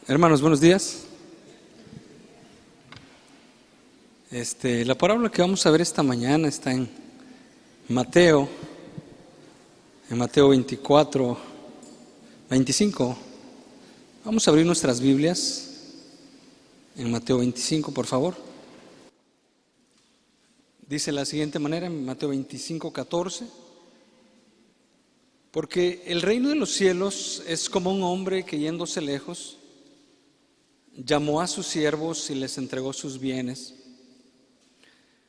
Hermanos, buenos días. La parábola que vamos a ver esta mañana está en Mateo 24, 25. Vamos a abrir nuestras Biblias en Mateo 25, por favor. Dice de la siguiente manera en Mateo 25, 14: porque el reino de los cielos es como un hombre que, yéndose lejos, llamó a sus siervos y les entregó sus bienes.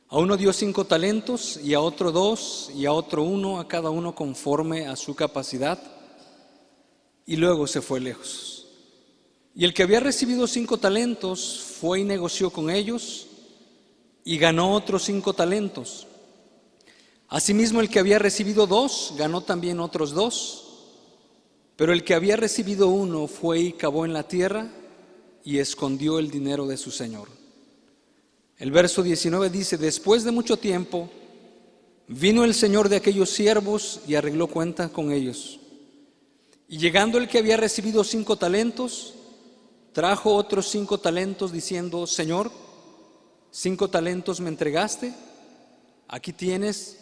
A uno dio 5 talentos, y a otro 2, y a otro 1, a cada uno conforme a su capacidad, y luego se fue lejos. Y el que había recibido 5 talentos fue y negoció con ellos, y ganó otros 5 talentos. Asimismo, el que había recibido 2 ganó también otros 2. Pero el que había recibido 1 fue y cavó en la tierra y escondió el dinero de su señor. El verso 19 dice: después de mucho tiempo vino el señor de aquellos siervos y arregló cuenta con ellos. Y llegando el que había recibido 5 talentos, trajo otros 5 talentos, diciendo: Señor, 5 talentos me entregaste, aquí tienes,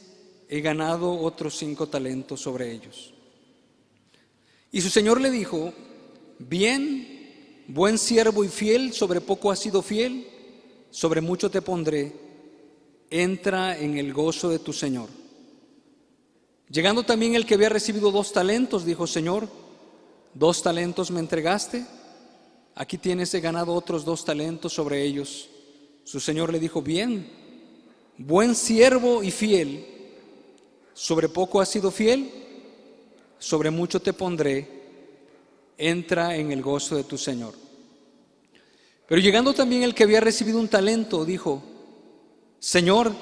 he ganado otros 5 talentos sobre ellos. Y su señor le dijo: bien, buen siervo y fiel, sobre poco has sido fiel, sobre mucho te pondré, entra en el gozo de tu señor. Llegando también el que había recibido 2 talentos, dijo: Señor, 2 talentos me entregaste, aquí tienes, he ganado otros 2 talentos sobre ellos. Su señor le dijo: bien, buen siervo y fiel, sobre poco has sido fiel, sobre mucho te pondré, entra en el gozo de tu señor. Pero llegando también el que había recibido 1 talento, dijo: Señor,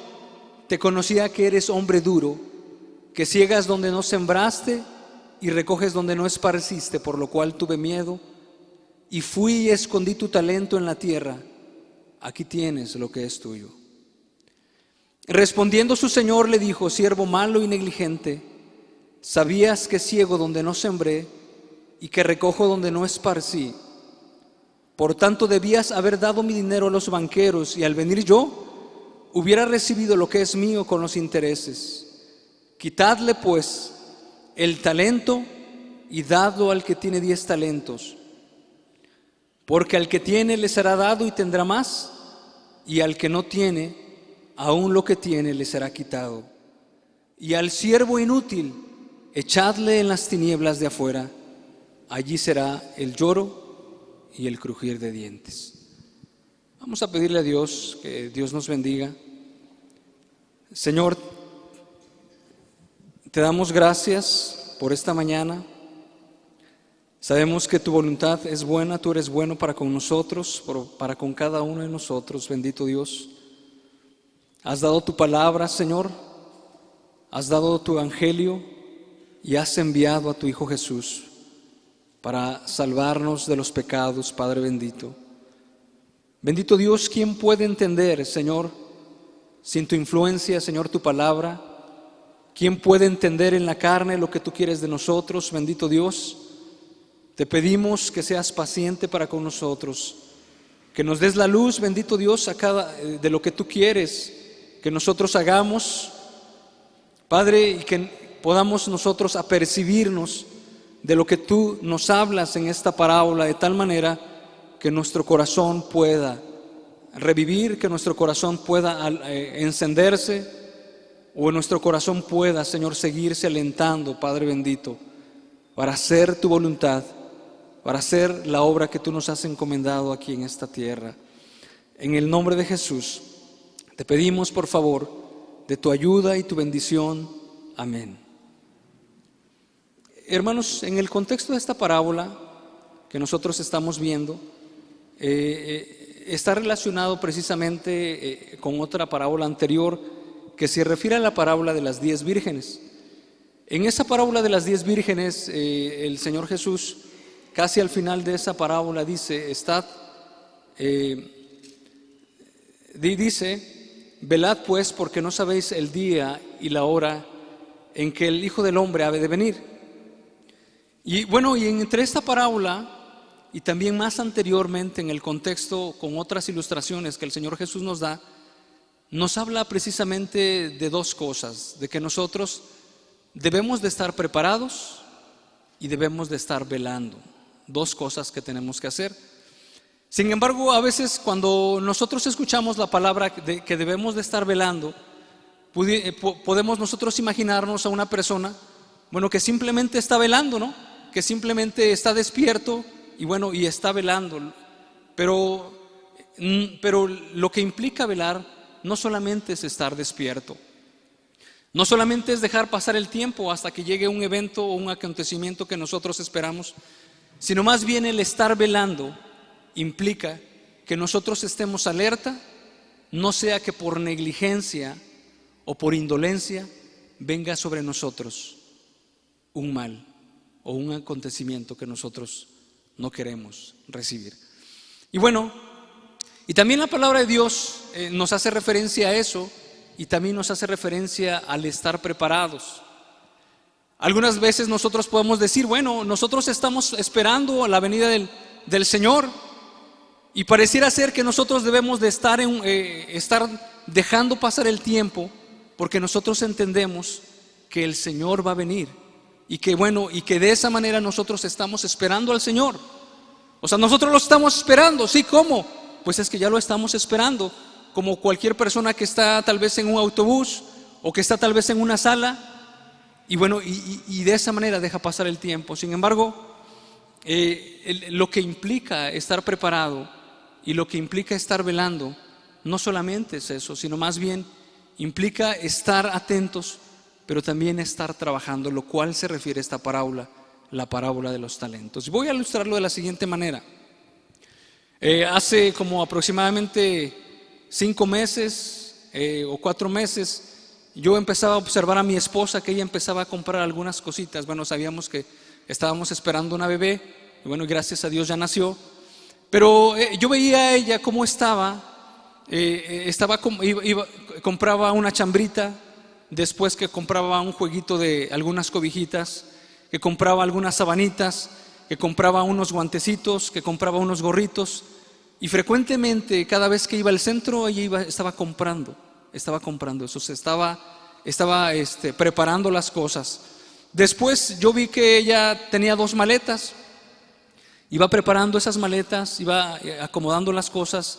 te conocía que eres hombre duro, que ciegas donde no sembraste y recoges donde no esparciste, por lo cual tuve miedo y fui y escondí tu talento en la tierra. Aquí tienes lo que es tuyo. Respondiendo su señor le dijo: siervo malo y negligente, sabías que ciego donde no sembré y que recojo donde no esparcí. Por tanto debías haber dado mi dinero a los banqueros, y al venir yo hubiera recibido lo que es mío con los intereses. Quitadle pues el talento y dadlo al que tiene 10 talentos. Porque al que tiene le será dado y tendrá más, y al que no tiene, aún lo que tiene le será quitado. Y al siervo inútil echadle en las tinieblas de afuera, allí será el lloro y el crujir de dientes. Vamos a pedirle a Dios que Dios nos bendiga. Señor, te damos gracias por esta mañana. Sabemos que tu voluntad es buena, tú eres bueno para con nosotros, para con cada uno de nosotros. Bendito Dios. Has dado tu palabra, Señor, has dado tu evangelio y has enviado a tu Hijo Jesús para salvarnos de los pecados, Padre bendito. Bendito Dios, ¿quién puede entender, Señor, sin tu influencia, Señor, tu palabra? ¿Quién puede entender en la carne lo que tú quieres de nosotros? Bendito Dios, te pedimos que seas paciente para con nosotros, que nos des la luz, bendito Dios, de lo que tú quieres que nosotros hagamos, Padre, y que podamos nosotros apercibirnos de lo que tú nos hablas en esta parábola, de tal manera que nuestro corazón pueda revivir, que nuestro corazón pueda encenderse, o nuestro corazón pueda, Señor, seguirse alentando, Padre bendito, para hacer tu voluntad, para hacer la obra que tú nos has encomendado aquí en esta tierra. En el nombre de Jesús te pedimos, por favor, de tu ayuda y tu bendición. Amén. Hermanos, en el contexto de esta parábola que nosotros estamos viendo, está relacionado precisamente con otra parábola anterior que se refiere a la parábola de las 10 vírgenes. En esa parábola de las 10 vírgenes, el Señor Jesús, casi al final de esa parábola, dice: velad pues, porque no sabéis el día y la hora en que el Hijo del Hombre ha de venir. Y bueno, y entre esta parábola y también más anteriormente en el contexto con otras ilustraciones que el Señor Jesús nos da, nos habla precisamente de dos cosas: de que nosotros debemos de estar preparados y debemos de estar velando. Dos cosas que tenemos que hacer. Sin embargo, a veces cuando nosotros escuchamos la palabra de que debemos de estar velando, podemos nosotros imaginarnos a una persona, bueno, que simplemente está velando, ¿no? Que simplemente está despierto y bueno, y está velando. Pero lo que implica velar no solamente es estar despierto, no solamente es dejar pasar el tiempo hasta que llegue un evento o un acontecimiento que nosotros esperamos, sino más bien el estar velando implica que nosotros estemos alerta, no sea que por negligencia o por indolencia venga sobre nosotros un mal o un acontecimiento que nosotros no queremos recibir. Y bueno, y también la palabra de Dios nos hace referencia a eso, y también nos hace referencia al estar preparados. Algunas veces nosotros podemos decir, bueno, nosotros estamos esperando a la venida del Señor, y pareciera ser que nosotros debemos de estar dejando pasar el tiempo, porque nosotros entendemos que el Señor va a venir, y que bueno, y que de esa manera nosotros estamos esperando al Señor. O sea, nosotros lo estamos esperando. ¿Sí? ¿Cómo? Pues es que ya lo estamos esperando, como cualquier persona que está tal vez en un autobús o que está tal vez en una sala, y bueno, y de esa manera deja pasar el tiempo. Sin embargo, lo que implica estar preparado y lo que implica estar velando no solamente es eso, sino más bien implica estar atentos, pero también estar trabajando, lo cual se refiere a esta parábola, la parábola de los talentos. Voy a ilustrarlo de la siguiente manera. Hace como aproximadamente 5 meses o 4 meses, yo empezaba a observar a mi esposa que ella empezaba a comprar algunas cositas. Bueno, sabíamos que estábamos esperando una bebé, y bueno, gracias a Dios ya nació. Pero yo veía a ella cómo compraba una chambrita, después que compraba un jueguito de algunas cobijitas, que compraba algunas sabanitas, que compraba unos guantecitos, que compraba unos gorritos. Y frecuentemente, cada vez que iba al centro, ella estaba comprando eso, estaba preparando las cosas. Después yo vi que ella tenía 2 maletas, iba preparando esas maletas, iba acomodando las cosas.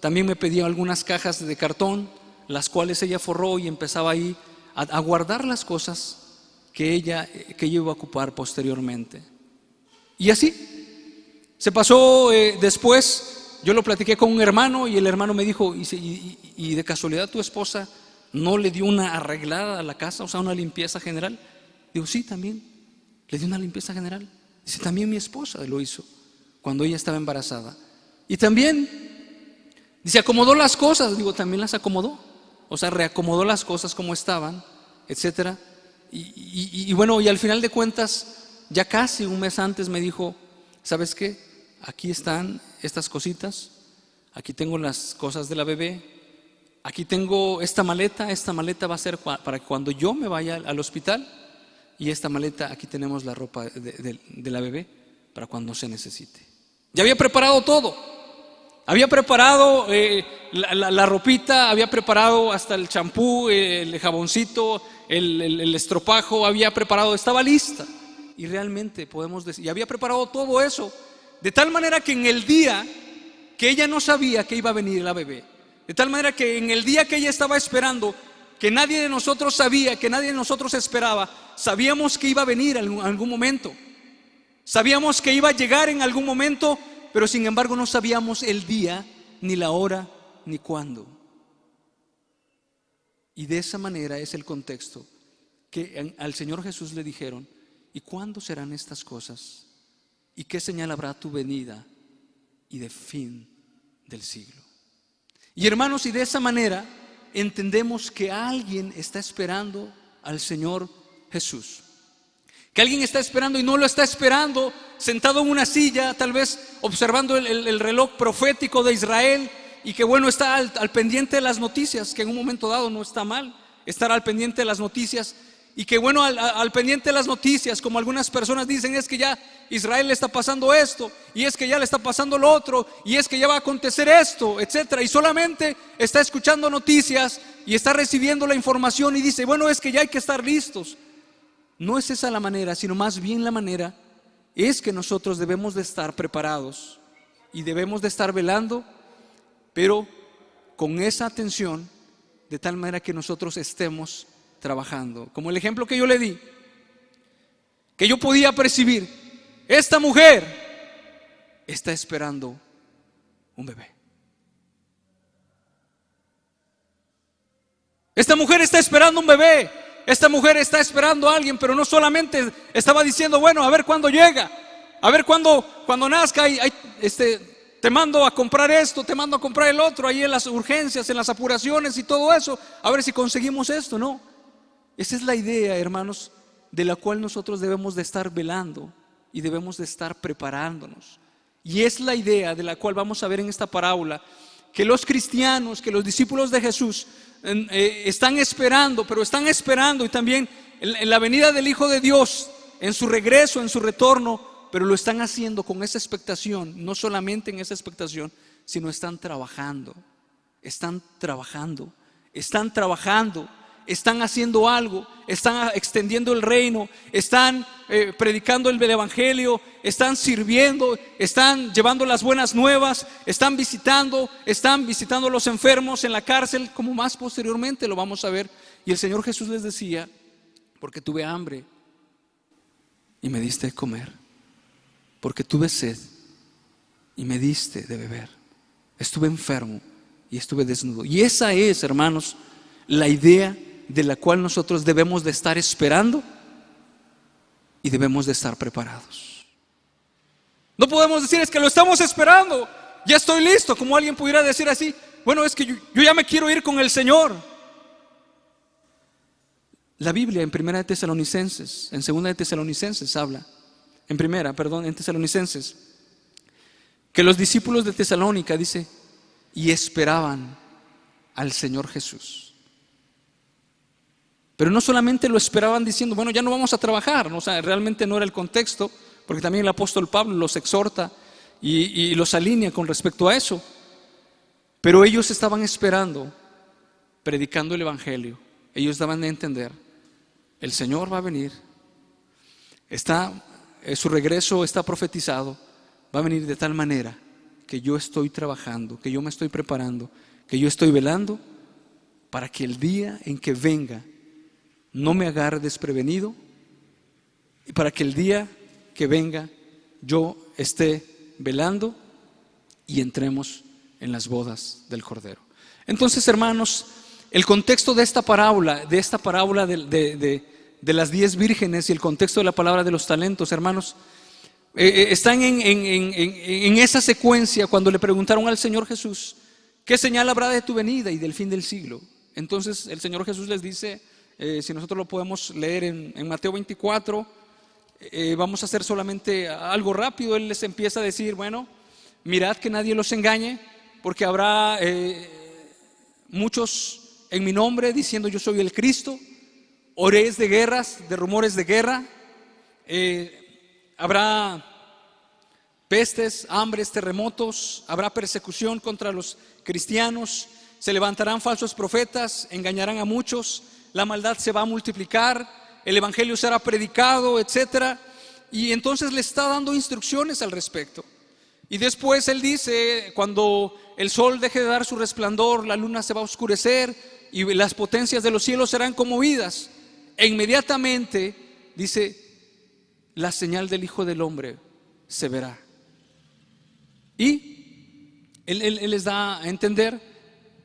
También me pedía algunas cajas de cartón, las cuales ella forró, y empezaba ahí a guardar las cosas que ella iba a ocupar posteriormente. Y así se pasó. Después yo lo platiqué con un hermano, y el hermano me dijo, ¿y de casualidad tu esposa no le dio una arreglada a la casa, o sea, una limpieza general? Digo, sí, también le dio una limpieza general. Dice, también mi esposa lo hizo cuando ella estaba embarazada. Y también, dice, acomodó las cosas. Digo, también las acomodó. O sea, reacomodó las cosas como estaban, etcétera. Y bueno, y al final de cuentas, ya casi un mes antes me dijo, ¿sabes qué? Aquí están estas cositas, aquí tengo las cosas de la bebé, aquí tengo esta maleta va a ser para cuando yo me vaya al hospital, y esta maleta, aquí tenemos la ropa de la bebé para cuando se necesite. Ya había preparado todo, había preparado la ropita, había preparado hasta el champú, el jaboncito, el estropajo, había preparado, estaba lista. Y realmente podemos decir, y había preparado todo eso, de tal manera que en el día que ella no sabía que iba a venir la bebé, de tal manera que en el día que ella estaba esperando, que nadie de nosotros sabía, que nadie de nosotros esperaba, sabíamos que iba a venir en algún momento, sabíamos que iba a llegar en algún momento, pero sin embargo no sabíamos el día, ni la hora, ni cuándo. Y de esa manera es el contexto que al Señor Jesús le dijeron, ¿y cuándo serán estas cosas? ¿Y qué señal habrá tu venida y de fin del siglo? Y hermanos, y de esa manera entendemos que alguien está esperando al Señor Jesús. Que alguien está esperando, y no lo está esperando sentado en una silla, tal vez observando el reloj profético de Israel, y que bueno, está al pendiente de las noticias, que en un momento dado no está mal estar al pendiente de las noticias, y que bueno, al pendiente de las noticias, como algunas personas dicen, es que ya Israel le está pasando esto, y es que ya le está pasando lo otro, y es que ya va a acontecer esto, etcétera, y solamente está escuchando noticias y está recibiendo la información y dice, bueno, es que ya hay que estar listos. No es esa la manera, sino más bien la manera es que nosotros debemos de estar preparados y debemos de estar velando, pero con esa atención, de tal manera que nosotros estemos trabajando. Como el ejemplo que yo le di, que yo podía percibir, esta mujer está esperando un bebé. Esta mujer está esperando un bebé. Esta mujer está esperando a alguien, pero no solamente estaba diciendo, bueno, a ver cuándo llega, a ver cuándo nazca, te mando a comprar esto, te mando a comprar el otro, ahí en las urgencias, en las apuraciones y todo eso, a ver si conseguimos esto. No, esa es la idea, hermanos, de la cual nosotros debemos de estar velando y debemos de estar preparándonos. Y es la idea de la cual vamos a ver en esta parábola, que los cristianos, que los discípulos de Jesús están esperando, pero están esperando y también en la venida del Hijo de Dios, en su regreso, en su retorno, pero lo están haciendo con esa expectación, no solamente en esa expectación, sino están trabajando, están haciendo algo, están extendiendo el reino, están predicando el evangelio, están sirviendo, están llevando las buenas nuevas, están visitando a los enfermos en la cárcel, como más posteriormente lo vamos a ver. Y el Señor Jesús les decía, porque tuve hambre y me diste de comer, porque tuve sed y me diste de beber, estuve enfermo y estuve desnudo. Y esa es, hermanos, la idea de la cual nosotros debemos de estar esperando y debemos de estar preparados. No podemos decir, es que lo estamos esperando, ya estoy listo, como alguien pudiera decir así, bueno, es que yo ya me quiero ir con el Señor. La Biblia en Primera de Tesalonicenses, en Segunda de Tesalonicenses habla, en Tesalonicenses, que los discípulos de Tesalónica, dice, y esperaban al Señor Jesús. Pero no solamente lo esperaban diciendo, bueno, ya no vamos a trabajar, ¿no? O sea, realmente no era el contexto, porque también el apóstol Pablo los exhorta y los alinea con respecto a eso. Pero ellos estaban esperando, predicando el evangelio. Ellos daban a entender, el Señor va a venir, su regreso está profetizado, va a venir de tal manera que yo estoy trabajando, que yo me estoy preparando, que yo estoy velando para que el día en que venga no me agarre desprevenido, y para que el día que venga yo esté velando y entremos en las bodas del Cordero. Entonces, hermanos, el contexto de esta parábola de las 10 vírgenes y el contexto de la palabra de los talentos, hermanos, están en esa secuencia cuando le preguntaron al Señor Jesús, ¿qué señal habrá de tu venida y del fin del siglo? Entonces el Señor Jesús les dice, si nosotros lo podemos leer en Mateo 24, vamos a hacer solamente algo rápido. Él les empieza a decir, bueno, mirad que nadie los engañe, porque habrá muchos en mi nombre diciendo yo soy el Cristo, oréis de guerras, de rumores de guerra, habrá pestes, hambres, terremotos, habrá persecución contra los cristianos, se levantarán falsos profetas, engañarán a muchos, la maldad se va a multiplicar, el evangelio será predicado, etcétera. Y entonces le está dando instrucciones al respecto. Y después él dice, cuando el sol deje de dar su resplandor, la luna se va a oscurecer y las potencias de los cielos serán conmovidas. E inmediatamente dice, la señal del Hijo del Hombre se verá. Y él les da a entender,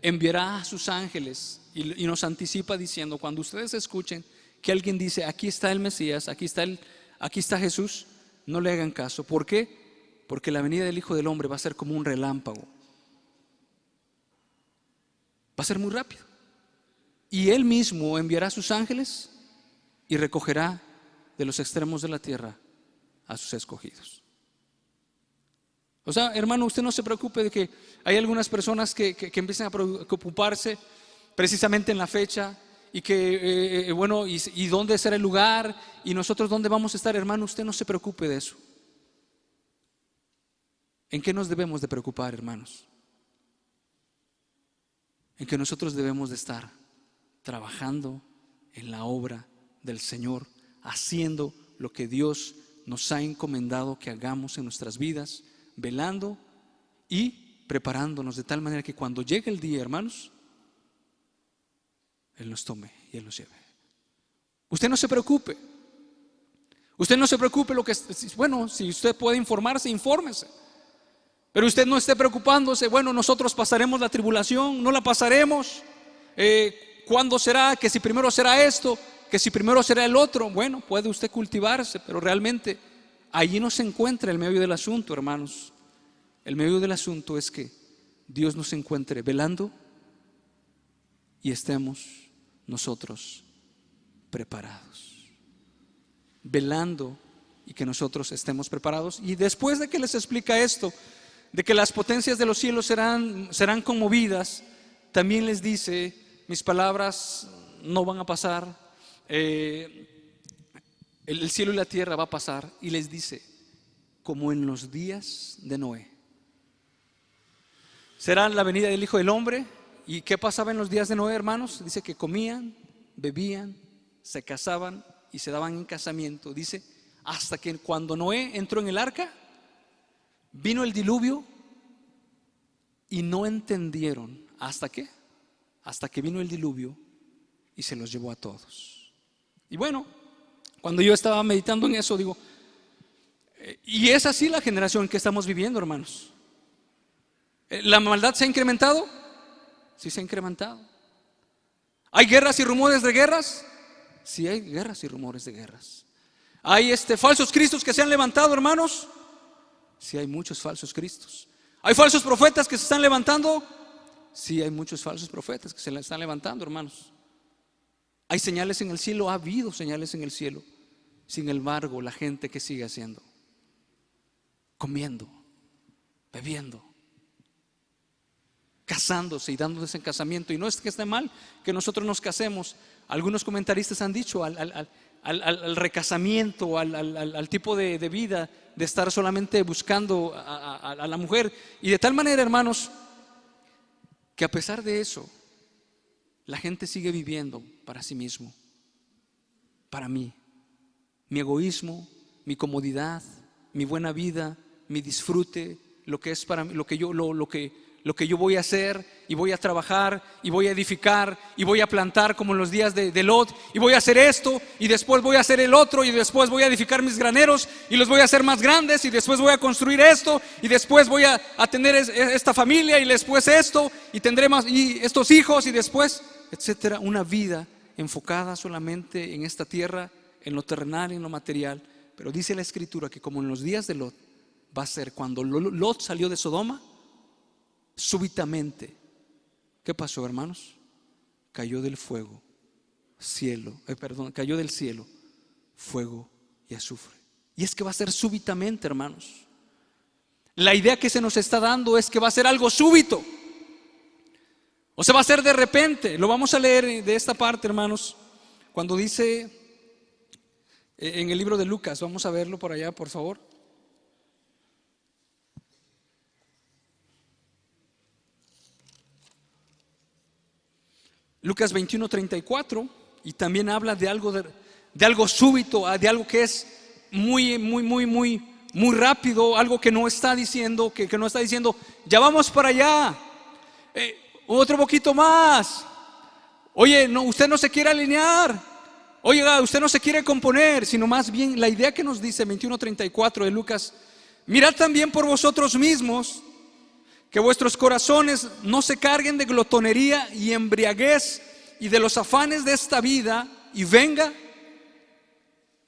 enviará a sus ángeles y nos anticipa diciendo, cuando ustedes escuchen que alguien dice, aquí está el Mesías, aquí está Jesús, no le hagan caso. ¿Por qué? Porque la venida del Hijo del Hombre va a ser como un relámpago, va a ser muy rápido, y Él mismo enviará a sus ángeles y recogerá de los extremos de la tierra a sus escogidos. O sea, hermano, usted no se preocupe de que hay algunas personas que empiezan a preocuparse precisamente en la fecha y que, bueno, y dónde será el lugar y nosotros dónde vamos a estar, hermano, usted no se preocupe de eso. ¿En qué nos debemos de preocupar, hermanos? En que nosotros debemos de estar trabajando en la obra del Señor, haciendo lo que Dios nos ha encomendado que hagamos en nuestras vidas, velando y preparándonos de tal manera que cuando llegue el día, hermanos, Él nos tome y Él nos lleve. Usted no se preocupe. Usted no se preocupe bueno, si usted puede informarse, infórmese. Pero usted no esté preocupándose, bueno, nosotros pasaremos la tribulación, no la pasaremos. ¿Cuándo será? Que si primero será esto, que si primero será el otro. Bueno, puede usted cultivarse, pero realmente allí no se encuentra el meollo del asunto, hermanos. El meollo del asunto es que Dios nos encuentre velando y estemos nosotros preparados. Velando y que nosotros estemos preparados. Y después de que les explica esto, de que las potencias de los cielos serán conmovidas, también les dice: mis palabras no van a pasar, el cielo y la tierra va a pasar. Y les dice: como en los días de Noé. Será la venida del Hijo del Hombre. ¿Y qué pasaba en los días de Noé, hermanos? Dice que comían, bebían, se casaban y se daban en casamiento. Dice, hasta que cuando Noé entró en el arca, vino el diluvio y no entendieron. ¿Hasta qué? Hasta que vino el diluvio y se los llevó a todos. Y bueno, cuando yo estaba meditando en eso, digo, y es así la generación que estamos viviendo, hermanos. ¿La maldad se ha incrementado? Sí, se ha incrementado. ¿Hay guerras y rumores de guerras? Sí, hay guerras y rumores de guerras. ¿Hay falsos cristos que se han levantado, hermanos? Sí, hay muchos falsos cristos. ¿Hay falsos profetas que se están levantando? Sí, hay muchos falsos profetas que se están levantando, hermanos. ¿Hay señales en el cielo? Ha habido señales en el cielo. Sin embargo, la gente que sigue haciendo, comiendo, bebiendo, casándose y dándose en casamiento. Y no es que esté mal que nosotros nos casemos. Algunos comentaristas han dicho al recasamiento, al tipo de vida de estar solamente buscando a la mujer. Y de tal manera, hermanos, que a pesar de eso, la gente sigue viviendo para sí mismo, para mí, mi egoísmo, mi comodidad, mi buena vida, mi disfrute, lo que es para mí, lo que yo voy a hacer, y voy a trabajar, y voy a edificar, y voy a plantar como en los días de Lot, y voy a hacer esto, y después voy a hacer el otro, y después voy a edificar mis graneros, y los voy a hacer más grandes, y después voy a construir esto, y después voy a tener esta familia, y después esto, y tendré más, y estos hijos, y después, etcétera. Una vida enfocada solamente en esta tierra, en lo terrenal y en lo material. Pero dice la Escritura que como en los días de Lot, va a ser cuando Lot salió de Sodoma, súbitamente, ¿qué pasó, hermanos? Cayó del cielo fuego y azufre. Y es que va a ser súbitamente, hermanos. La idea que se nos está dando es que va a ser algo súbito, o sea, va a ser de repente. Lo vamos a leer de esta parte, hermanos, cuando dice en el libro de Lucas. Vamos a verlo por allá, por favor. Lucas 21:34, y también habla de algo súbito, de algo que es muy rápido, algo que no está diciendo, que no está diciendo, ya vamos para allá, otro poquito más. Oye, no, usted no se quiere alinear, oiga, usted no se quiere componer, sino más bien la idea que nos dice 21:34 de Lucas: mirad también por vosotros mismos, que vuestros corazones no se carguen de glotonería y embriaguez y de los afanes de esta vida, y venga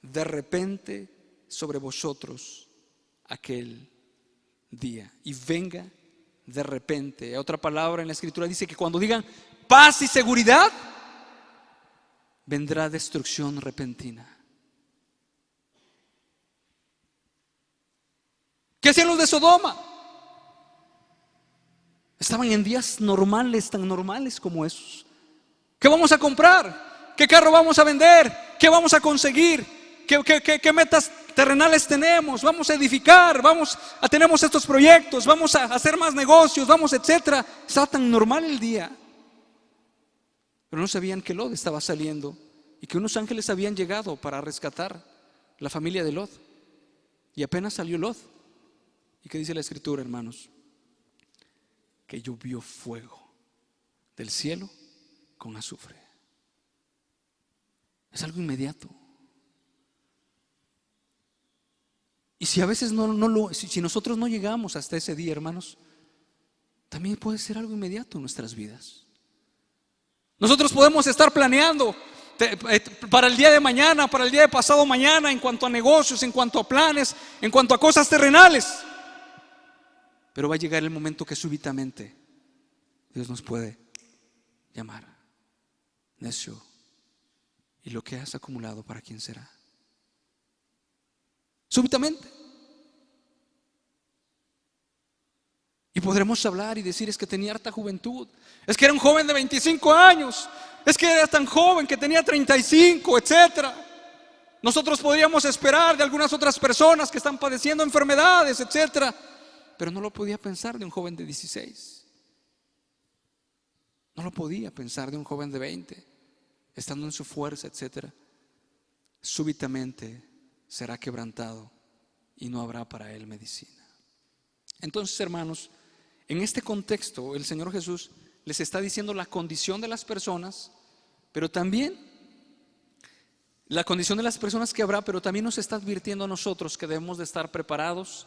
de repente sobre vosotros aquel día. Y venga de repente. Otra palabra en la Escritura dice que cuando digan paz y seguridad, vendrá destrucción repentina. ¿Qué hacían los de Sodoma? Estaban en días normales, tan normales como esos. ¿Qué vamos a comprar? ¿Qué carro vamos a vender? ¿Qué vamos a conseguir? ¿Qué metas terrenales tenemos? Vamos a edificar, tenemos estos proyectos, vamos a hacer más negocios, etcétera. Estaba tan normal el día. Pero no sabían que Lot estaba saliendo y que unos ángeles habían llegado para rescatar la familia de Lot. Y apenas salió Lot. ¿Y qué dice la escritura, hermanos? Que llovió fuego del cielo con azufre. Es algo inmediato. Y si a veces si nosotros no llegamos hasta ese día, hermanos, también puede ser algo inmediato en nuestras vidas. Nosotros podemos estar planeando para el día de mañana, para el día de pasado mañana, en cuanto a negocios, en cuanto a planes, en cuanto a cosas terrenales. Pero va a llegar el momento que súbitamente Dios nos puede llamar: necio, ¿y lo que has acumulado para quién será? Súbitamente. Y podremos hablar y decir: es que tenía harta juventud, es que era un joven de 25 años, es que era tan joven que tenía 35, etcétera. Nosotros podríamos esperar de algunas otras personas que están padeciendo enfermedades, etcétera, pero no lo podía pensar de un joven de 16. No lo podía pensar de un joven de 20, estando en su fuerza, etcétera. Súbitamente será quebrantado y no habrá para él medicina. Entonces, hermanos, en este contexto el Señor Jesús les está diciendo la condición de las personas, pero también la condición de las personas que habrá, pero también nos está advirtiendo a nosotros que debemos de estar preparados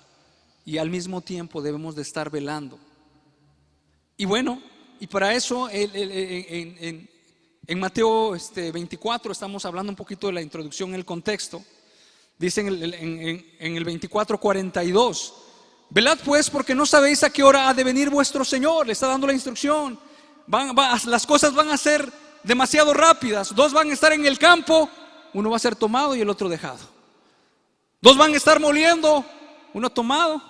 y al mismo tiempo debemos de estar velando. Y bueno, y para eso en Mateo 24 estamos hablando un poquito de la introducción, el contexto. Dice en el 24:42: velad pues, porque no sabéis a qué hora ha de venir vuestro Señor. Le está dando la instrucción. Las cosas van a ser demasiado rápidas. Dos van a estar en el campo, uno va a ser tomado y el otro dejado. Dos van a estar moliendo, uno tomado,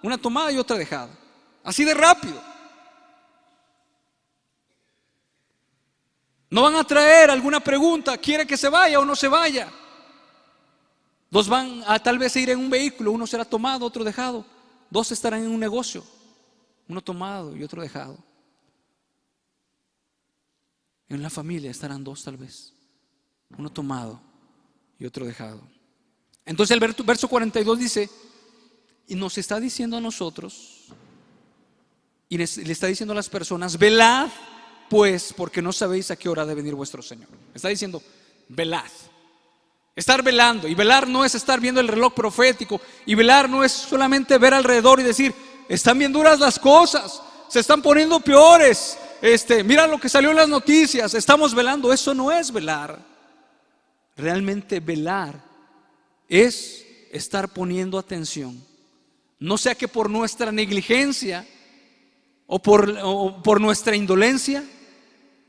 una tomada y otra dejada. Así de rápido. No van a traer alguna pregunta: ¿quiere que se vaya o no se vaya? Dos van a tal vez ir en un vehículo, uno será tomado, otro dejado. Dos estarán en un negocio, uno tomado y otro dejado. En la familia estarán dos tal vez, uno tomado y otro dejado. Entonces el verso 42 dice, y nos está diciendo a nosotros, y le está diciendo a las personas: velad pues, porque no sabéis a qué hora ha de venir vuestro Señor. Está diciendo: velad. Estar velando. Y velar no es estar viendo el reloj profético. Y velar no es solamente ver alrededor y decir: están bien duras las cosas, se están poniendo peores, mira lo que salió en las noticias, estamos velando. Eso no es velar. Realmente velar es estar poniendo atención. No sea que por nuestra negligencia o por nuestra indolencia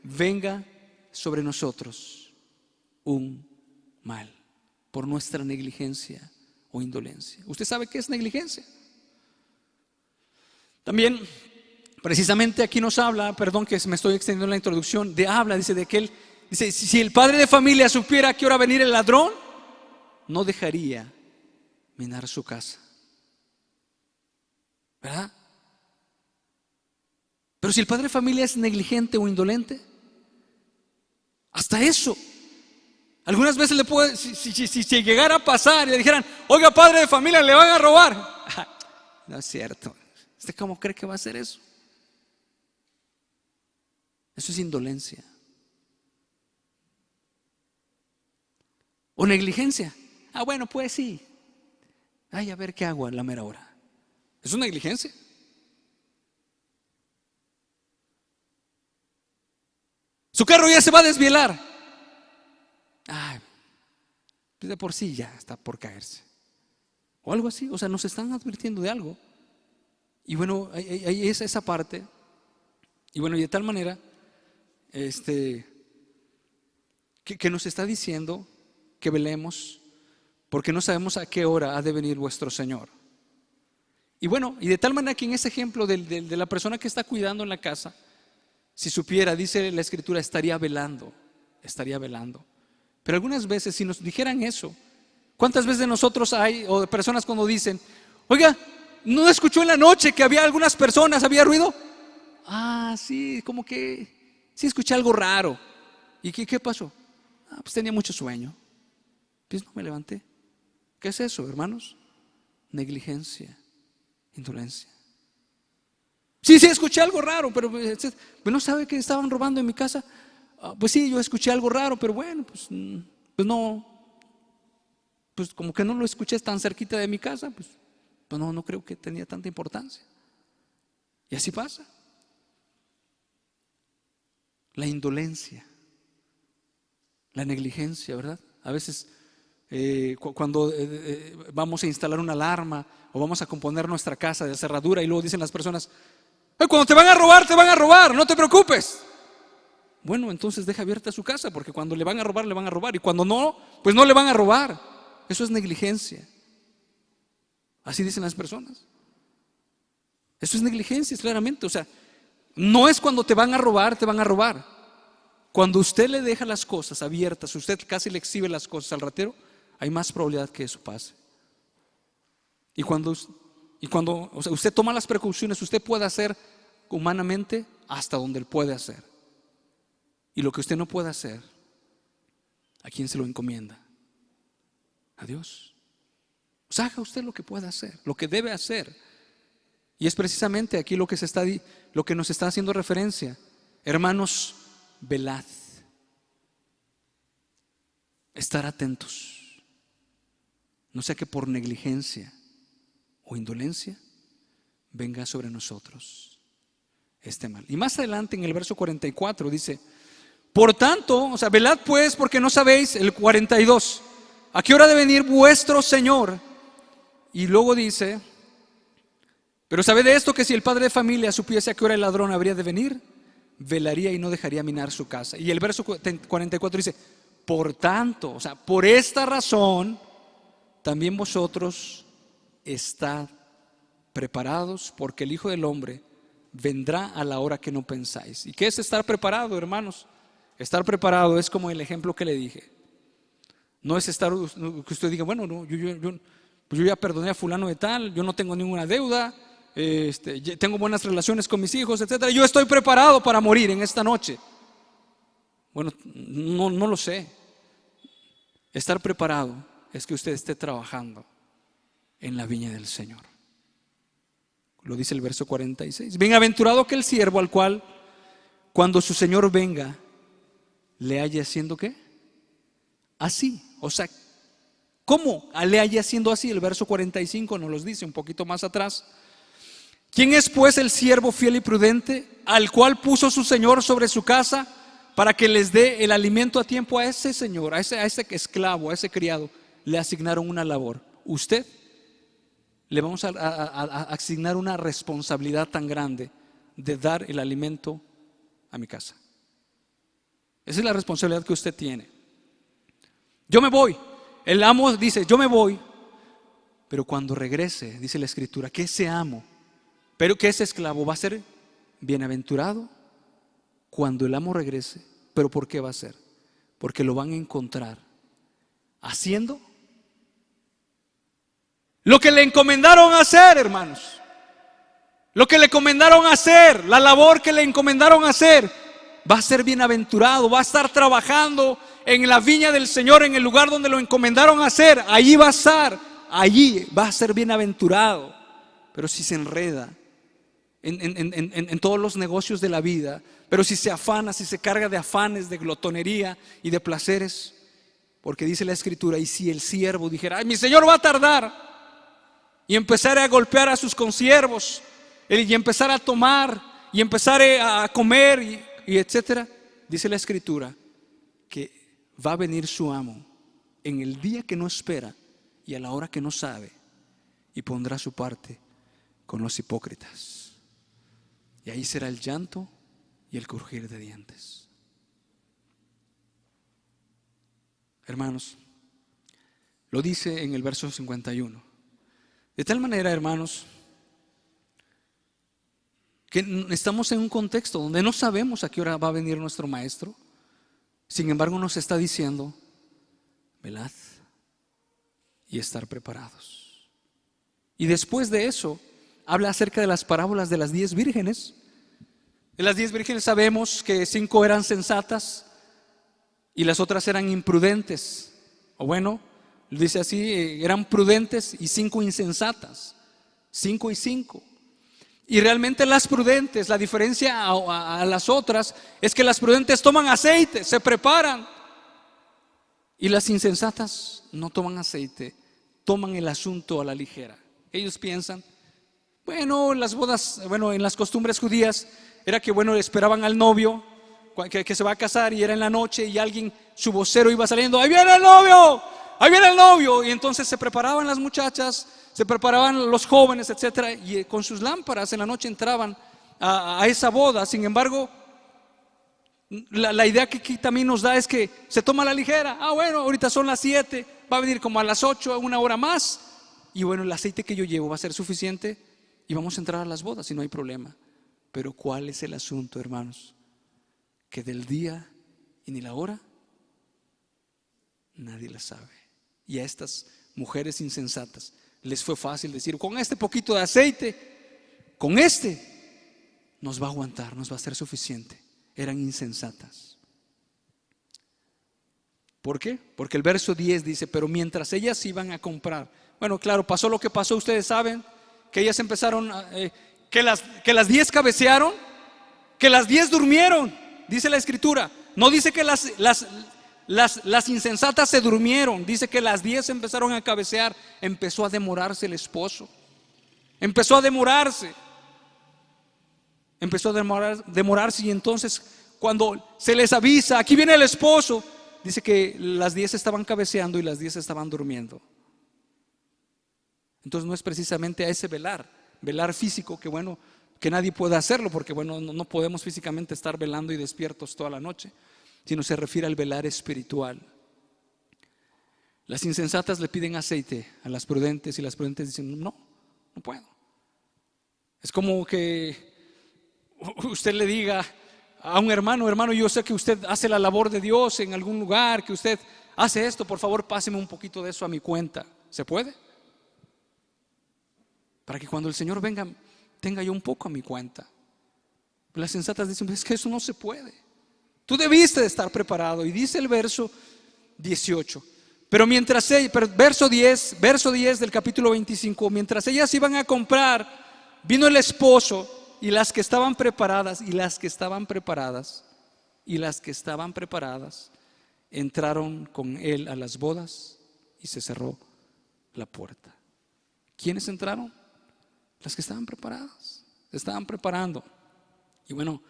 venga sobre nosotros un mal. Por nuestra negligencia o indolencia. ¿Usted sabe qué es negligencia? También precisamente aquí nos habla, perdón que me estoy extendiendo en la introducción, dice, si el padre de familia supiera a qué hora va a venir el ladrón, no dejaría minar su casa. ¿Verdad? Pero si el padre de familia es negligente o indolente, hasta eso. Algunas veces si llegara a pasar y le dijeran: oiga, padre de familia, le van a robar. No es cierto. ¿Usted cómo cree que va a hacer eso? Eso es indolencia. O negligencia. Bueno, pues sí. A ver qué hago a la mera hora. ¿Es una negligencia? Su carro ya se va a desvielar. Pues de por sí ya está por caerse. O algo así. O sea, nos están advirtiendo de algo. Y bueno, ahí es esa parte. Y bueno, y de tal manera que nos está diciendo que velemos, porque no sabemos a qué hora ha de venir vuestro Señor. Y bueno, y de tal manera que en ese ejemplo de la persona que está cuidando en la casa, si supiera, dice la Escritura, estaría velando. estaría velando. Pero algunas veces, si nos dijeran eso, ¿cuántas veces de nosotros hay, o de personas cuando dicen, oiga, ¿no escuchó en la noche que había algunas personas, había ruido? Ah, sí, como que sí escuché algo raro. ¿Y qué pasó? Ah, pues tenía mucho sueño. Pues no me levanté. ¿Qué es eso, hermanos? Negligencia, indolencia. Sí, escuché algo raro, pero ¿no sabe que estaban robando en mi casa? Ah, pues sí, yo escuché algo raro, pero bueno, pues no, pues como que no lo escuché tan cerquita de mi casa, pues no creo que tenía tanta importancia. Y así pasa. La indolencia, la negligencia, ¿verdad? A veces cuando vamos a instalar una alarma o vamos a componer nuestra casa de cerradura y luego dicen las personas, cuando te van a robar, no te preocupes. Bueno, entonces deja abierta su casa, porque cuando le van a robar, y cuando no, pues no le van a robar. Eso es negligencia. Así dicen las personas. Eso es negligencia, claramente. O sea, no es cuando te van a robar. Cuando usted le deja las cosas abiertas, usted casi le exhibe las cosas al ratero, hay más probabilidad que eso pase. Y cuando o sea, usted toma las precauciones, usted puede hacer humanamente hasta donde él puede hacer. Y lo que usted no puede hacer, ¿a quién se lo encomienda? A Dios. O sea, haga usted lo que pueda hacer, lo que debe hacer. Y es precisamente aquí lo que nos está haciendo referencia. Hermanos, velad. Estar atentos. No sea que por negligencia o indolencia venga sobre nosotros este mal. Y más adelante en el verso 44 dice, por tanto, o sea, velad pues, porque no sabéis, el 42, a qué hora ha de venir vuestro Señor. Y luego dice, pero sabed de esto, que si el padre de familia supiese a qué hora el ladrón habría de venir, velaría y no dejaría minar su casa. Y el verso 44 dice, por tanto, o sea, por esta razón, también vosotros estad preparados, porque el Hijo del Hombre vendrá a la hora que no pensáis. ¿Y qué es estar preparado, hermanos? Estar preparado es como el ejemplo que le dije. No es estar que usted diga, bueno, no, pues yo ya perdoné a fulano de tal, yo no tengo ninguna deuda, tengo buenas relaciones con mis hijos, etcétera. Yo estoy preparado para morir en esta noche. Bueno, no lo sé. Estar preparado es que usted esté trabajando en la viña del Señor. Lo dice el verso 46. Bienaventurado aquel siervo al cual, cuando su Señor venga, le haya haciendo ¿qué? Así. O sea, ¿cómo le haya haciendo así? El verso 45 nos los dice un poquito más atrás. ¿Quién es pues el siervo fiel y prudente, al cual puso su Señor sobre su casa, para que les dé el alimento a tiempo? A ese señor, a ese esclavo, a ese criado, le asignaron una labor. Usted le vamos a asignar una responsabilidad tan grande de dar el alimento a mi casa. Esa es la responsabilidad que usted tiene. Yo me voy. El amo dice, yo me voy, pero cuando regrese, dice la Escritura, que ese amo, pero que ese esclavo va a ser bienaventurado cuando el amo regrese. ¿Pero por qué va a ser? Porque lo van a encontrar haciendo lo que le encomendaron hacer, hermanos. Lo que le encomendaron hacer, la labor que le encomendaron hacer, va a ser bienaventurado, va a estar trabajando en la viña del Señor, en el lugar donde lo encomendaron hacer. Allí va a estar, allí va a ser bienaventurado. Pero si se enreda en todos los negocios de la vida, pero si se afana, si se carga de afanes, de glotonería y de placeres, porque dice la Escritura, y si el siervo dijera, ay, mi Señor va a tardar, y empezar a golpear a sus consiervos, y empezar a tomar, y empezar a comer, y etcétera, dice la Escritura que va a venir su amo en el día que no espera y a la hora que no sabe, y pondrá su parte con los hipócritas. Y ahí será el llanto y el crujir de dientes. Hermanos, lo dice en el verso 51. De tal manera, hermanos, que estamos en un contexto donde no sabemos a qué hora va a venir nuestro maestro. Sin embargo, nos está diciendo: velad y estar preparados. Y después de eso habla acerca de las parábolas de las 10 vírgenes. De las 10 vírgenes sabemos que 5 eran sensatas y las otras eran imprudentes. O bueno, dice así, eran prudentes y 5 insensatas. 5 y 5. Y realmente las prudentes, la diferencia a las otras es que las prudentes toman aceite, se preparan. Y las insensatas no toman aceite, toman el asunto a la ligera. Ellos piensan, bueno, en las bodas, bueno, en las costumbres judías era que, bueno, esperaban al novio que se va a casar y era en la noche y alguien, su vocero iba saliendo: ¡ahí viene el novio! ¡Ahí viene el novio! Y entonces se preparaban las muchachas, se preparaban los jóvenes, etcétera, y con sus lámparas en la noche entraban a esa boda. Sin embargo, la idea que aquí también nos da es que se toma a la ligera. Bueno, ahorita son las 7, va a venir como a las 8, una hora más, y bueno, el aceite que yo llevo va a ser suficiente y vamos a entrar a las bodas y no hay problema. Pero ¿cuál es el asunto, hermanos? Que del día y ni la hora nadie la sabe. Y a estas mujeres insensatas les fue fácil decir: con este poquito de aceite, con este nos va a aguantar, nos va a ser suficiente. Eran insensatas. ¿Por qué? Porque el verso 10 dice: pero mientras ellas iban a comprar. Bueno, claro, pasó lo que pasó, ustedes saben, que ellas empezaron, que las 10 cabecearon, que las 10 durmieron, dice la escritura. No dice que las insensatas se durmieron, dice que las 10 empezaron a cabecear. Empezó a demorarse el esposo, empezó a demorarse. Empezó a demorarse, y entonces cuando se les avisa: aquí viene el esposo, dice que las 10 estaban cabeceando y las 10 estaban durmiendo. Entonces no es precisamente a ese velar físico, que bueno, que nadie puede hacerlo, porque bueno, no podemos físicamente estar velando y despiertos toda la noche, sino se refiere al velar espiritual. Las insensatas le piden aceite a las prudentes y las prudentes dicen: no puedo. Es como que usted le diga a un hermano: yo sé que usted hace la labor de Dios en algún lugar, que usted hace esto, por favor páseme un poquito de eso a mi cuenta. ¿Se puede? Para que cuando el Señor venga tenga yo un poco a mi cuenta. Las sensatas dicen: es que eso no se puede, tú debiste de estar preparado. Y dice el verso 18, verso 10 del capítulo 25: mientras ellas iban a comprar, vino el esposo, y las que estaban preparadas entraron con él a las bodas y se cerró la puerta. ¿Quiénes entraron? Las que estaban preparadas, se estaban preparando. Y bueno,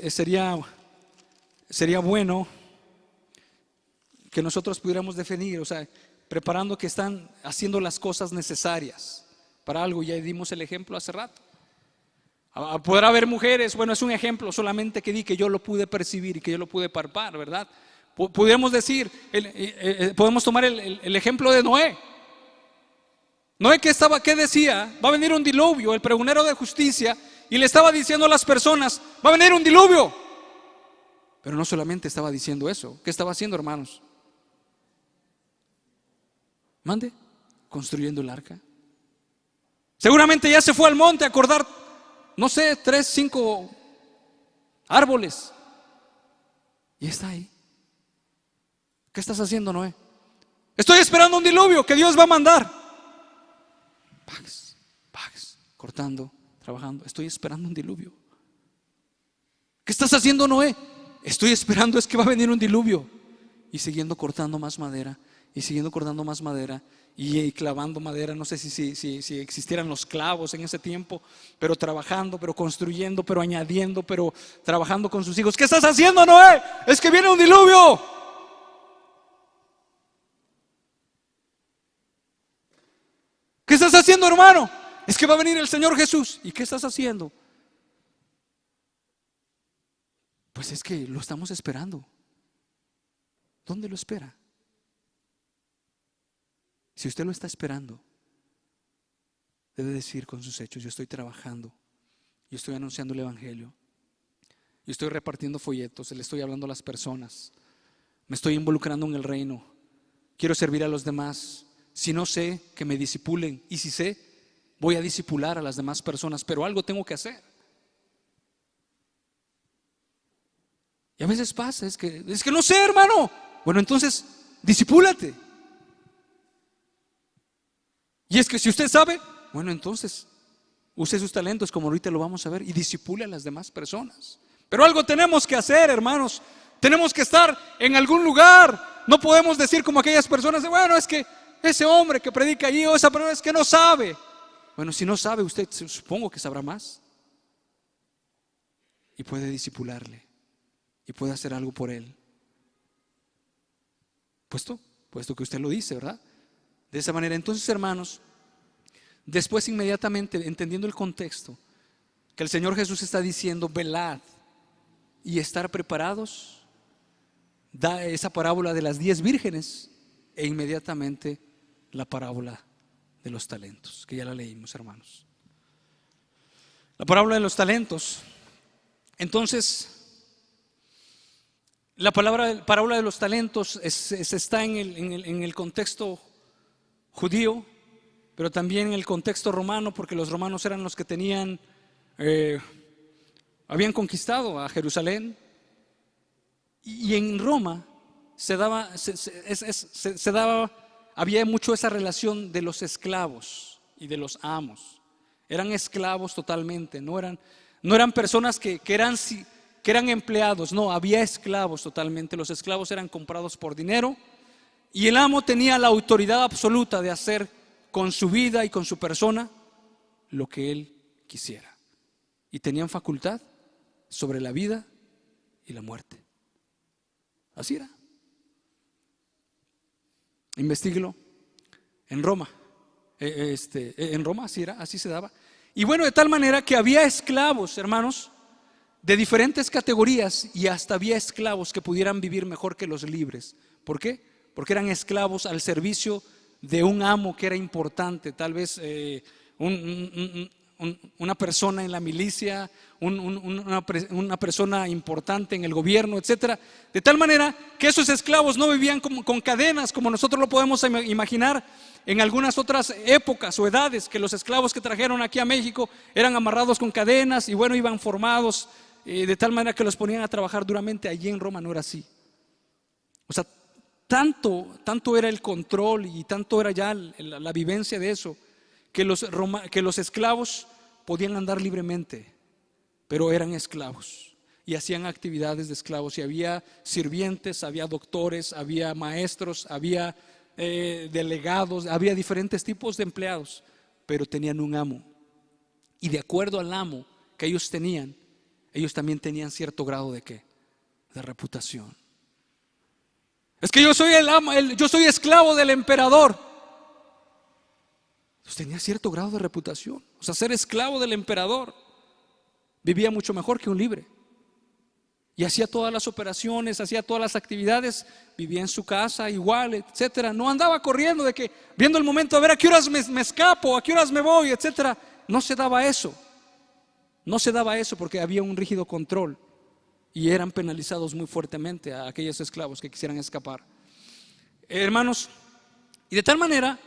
sería bueno que nosotros pudiéramos definir, o sea, preparando, que están haciendo las cosas necesarias para algo. Ya dimos el ejemplo hace rato. Podrá haber mujeres, bueno, es un ejemplo solamente que di, que yo lo pude percibir y que yo lo pude palpar, ¿verdad? Pudiéramos decir, podemos tomar el ejemplo de Noé. Noé, ¿qué decía? Va a venir un diluvio, el pregonero de justicia, y le estaba diciendo a las personas: va a venir un diluvio. Pero no solamente estaba diciendo eso. ¿Qué estaba haciendo, hermanos? Mande, construyendo el arca. Seguramente ya se fue al monte a cortar, no sé, 3, 5 árboles, y está ahí. ¿Qué estás haciendo, Noé? Estoy esperando un diluvio que Dios va a mandar. Pax, cortando, trabajando. Estoy esperando un diluvio. ¿Qué estás haciendo, Noé? Estoy esperando, es que va a venir un diluvio. Y siguiendo cortando más madera, y siguiendo cortando más madera, y clavando madera. No sé si existieran los clavos en ese tiempo, pero trabajando, pero construyendo, pero añadiendo, pero trabajando con sus hijos. ¿Qué estás haciendo, Noé? Es que viene un diluvio. ¿Qué estás haciendo, hermano? Es que va a venir el Señor Jesús. ¿Y qué estás haciendo? Pues es que lo estamos esperando. ¿Dónde lo espera? Si usted lo está esperando, debe decir con sus hechos: yo estoy trabajando, yo estoy anunciando el Evangelio, Yo estoy repartiendo folletos, le estoy hablando a las personas, me estoy involucrando en el reino, quiero servir a los demás. Si no sé, que me disipulen, y si sé, voy a disipular a las demás personas, pero algo tengo que hacer. Y a veces pasa, es que no sé, hermano. Bueno, entonces, disipúlate. Y es que si usted sabe, bueno, entonces, use sus talentos como ahorita lo vamos a ver y disipule a las demás personas. Pero algo tenemos que hacer, hermanos. Tenemos que estar en algún lugar. No podemos decir como aquellas personas, bueno, es que ese hombre que predica allí o esa persona es que no sabe. Bueno, si no sabe, usted supongo que sabrá más. Y puede disipularle. Y puede hacer algo por él. Puesto que usted lo dice, ¿verdad? De esa manera. Entonces, hermanos, después inmediatamente, entendiendo el contexto, que el Señor Jesús está diciendo, velad y estar preparados, da esa parábola de las 10 vírgenes e inmediatamente la parábola de los talentos, que ya la leímos, hermanos. La parábola de los talentos. Entonces, la parábola de los talentos está en el contexto judío, pero también en el contexto romano, porque los romanos eran los que habían conquistado a Jerusalén. Y en Roma había mucho esa relación de los esclavos y de los amos. Eran esclavos totalmente, no eran personas que eran empleados, no, había esclavos totalmente. Los esclavos eran comprados por dinero y el amo tenía la autoridad absoluta de hacer con su vida y con su persona lo que él quisiera. Y tenían facultad sobre la vida y la muerte. Así era. Investíguelo. En Roma. En Roma así era, así se daba. Y bueno, de tal manera que había esclavos, hermanos, de diferentes categorías, y hasta había esclavos que pudieran vivir mejor que los libres. ¿Por qué? Porque eran esclavos al servicio de un amo que era importante, tal vez una persona en la milicia, una persona importante en el gobierno, etcétera. De tal manera que esos esclavos no vivían con cadenas como nosotros lo podemos imaginar en algunas otras épocas o edades, que los esclavos que trajeron aquí a México eran amarrados con cadenas y bueno, iban formados de tal manera que los ponían a trabajar duramente. Allí en Roma no era así. O sea, tanto era el control y tanto era ya la vivencia de eso, que los esclavos podían andar libremente, pero eran esclavos y hacían actividades de esclavos. Y había sirvientes, había doctores, había maestros, había delegados, había diferentes tipos de empleados, pero tenían un amo. Y de acuerdo al amo que ellos tenían, ellos también tenían cierto grado de ¿qué? De reputación. Es que yo soy el amo, yo soy esclavo del emperador. Pues tenía cierto grado de reputación. O sea, ser esclavo del emperador, vivía mucho mejor que un libre. Y hacía todas las operaciones, hacía todas las actividades, vivía en su casa igual, etcétera. No andaba corriendo de que viendo el momento a ver a qué horas me escapo, a qué horas me voy, etcétera. No se daba eso. No se daba eso porque había un rígido control y eran penalizados muy fuertemente a aquellos esclavos que quisieran escapar. Hermanos, y de tal manera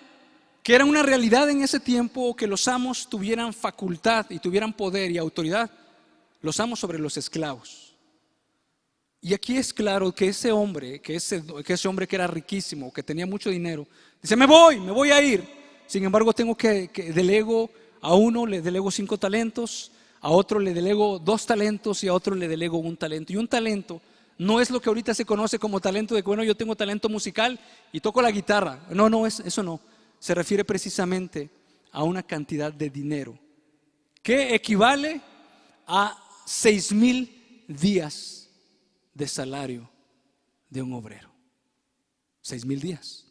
que era una realidad en ese tiempo que los amos tuvieran facultad y tuvieran poder y autoridad, los amos sobre los esclavos. Y aquí es claro que ese hombre que era riquísimo, que tenía mucho dinero, dice: me voy a ir. Sin embargo, tengo que delego a uno, le delego 5 talentos, a otro le delego 2 talentos y a otro le delego 1 talento. Y un talento no es lo que ahorita se conoce como talento de que, bueno, yo tengo talento musical y toco la guitarra. No, eso no. Se refiere precisamente a una cantidad de dinero que equivale a 6,000 días de salario de un obrero. 6,000 días.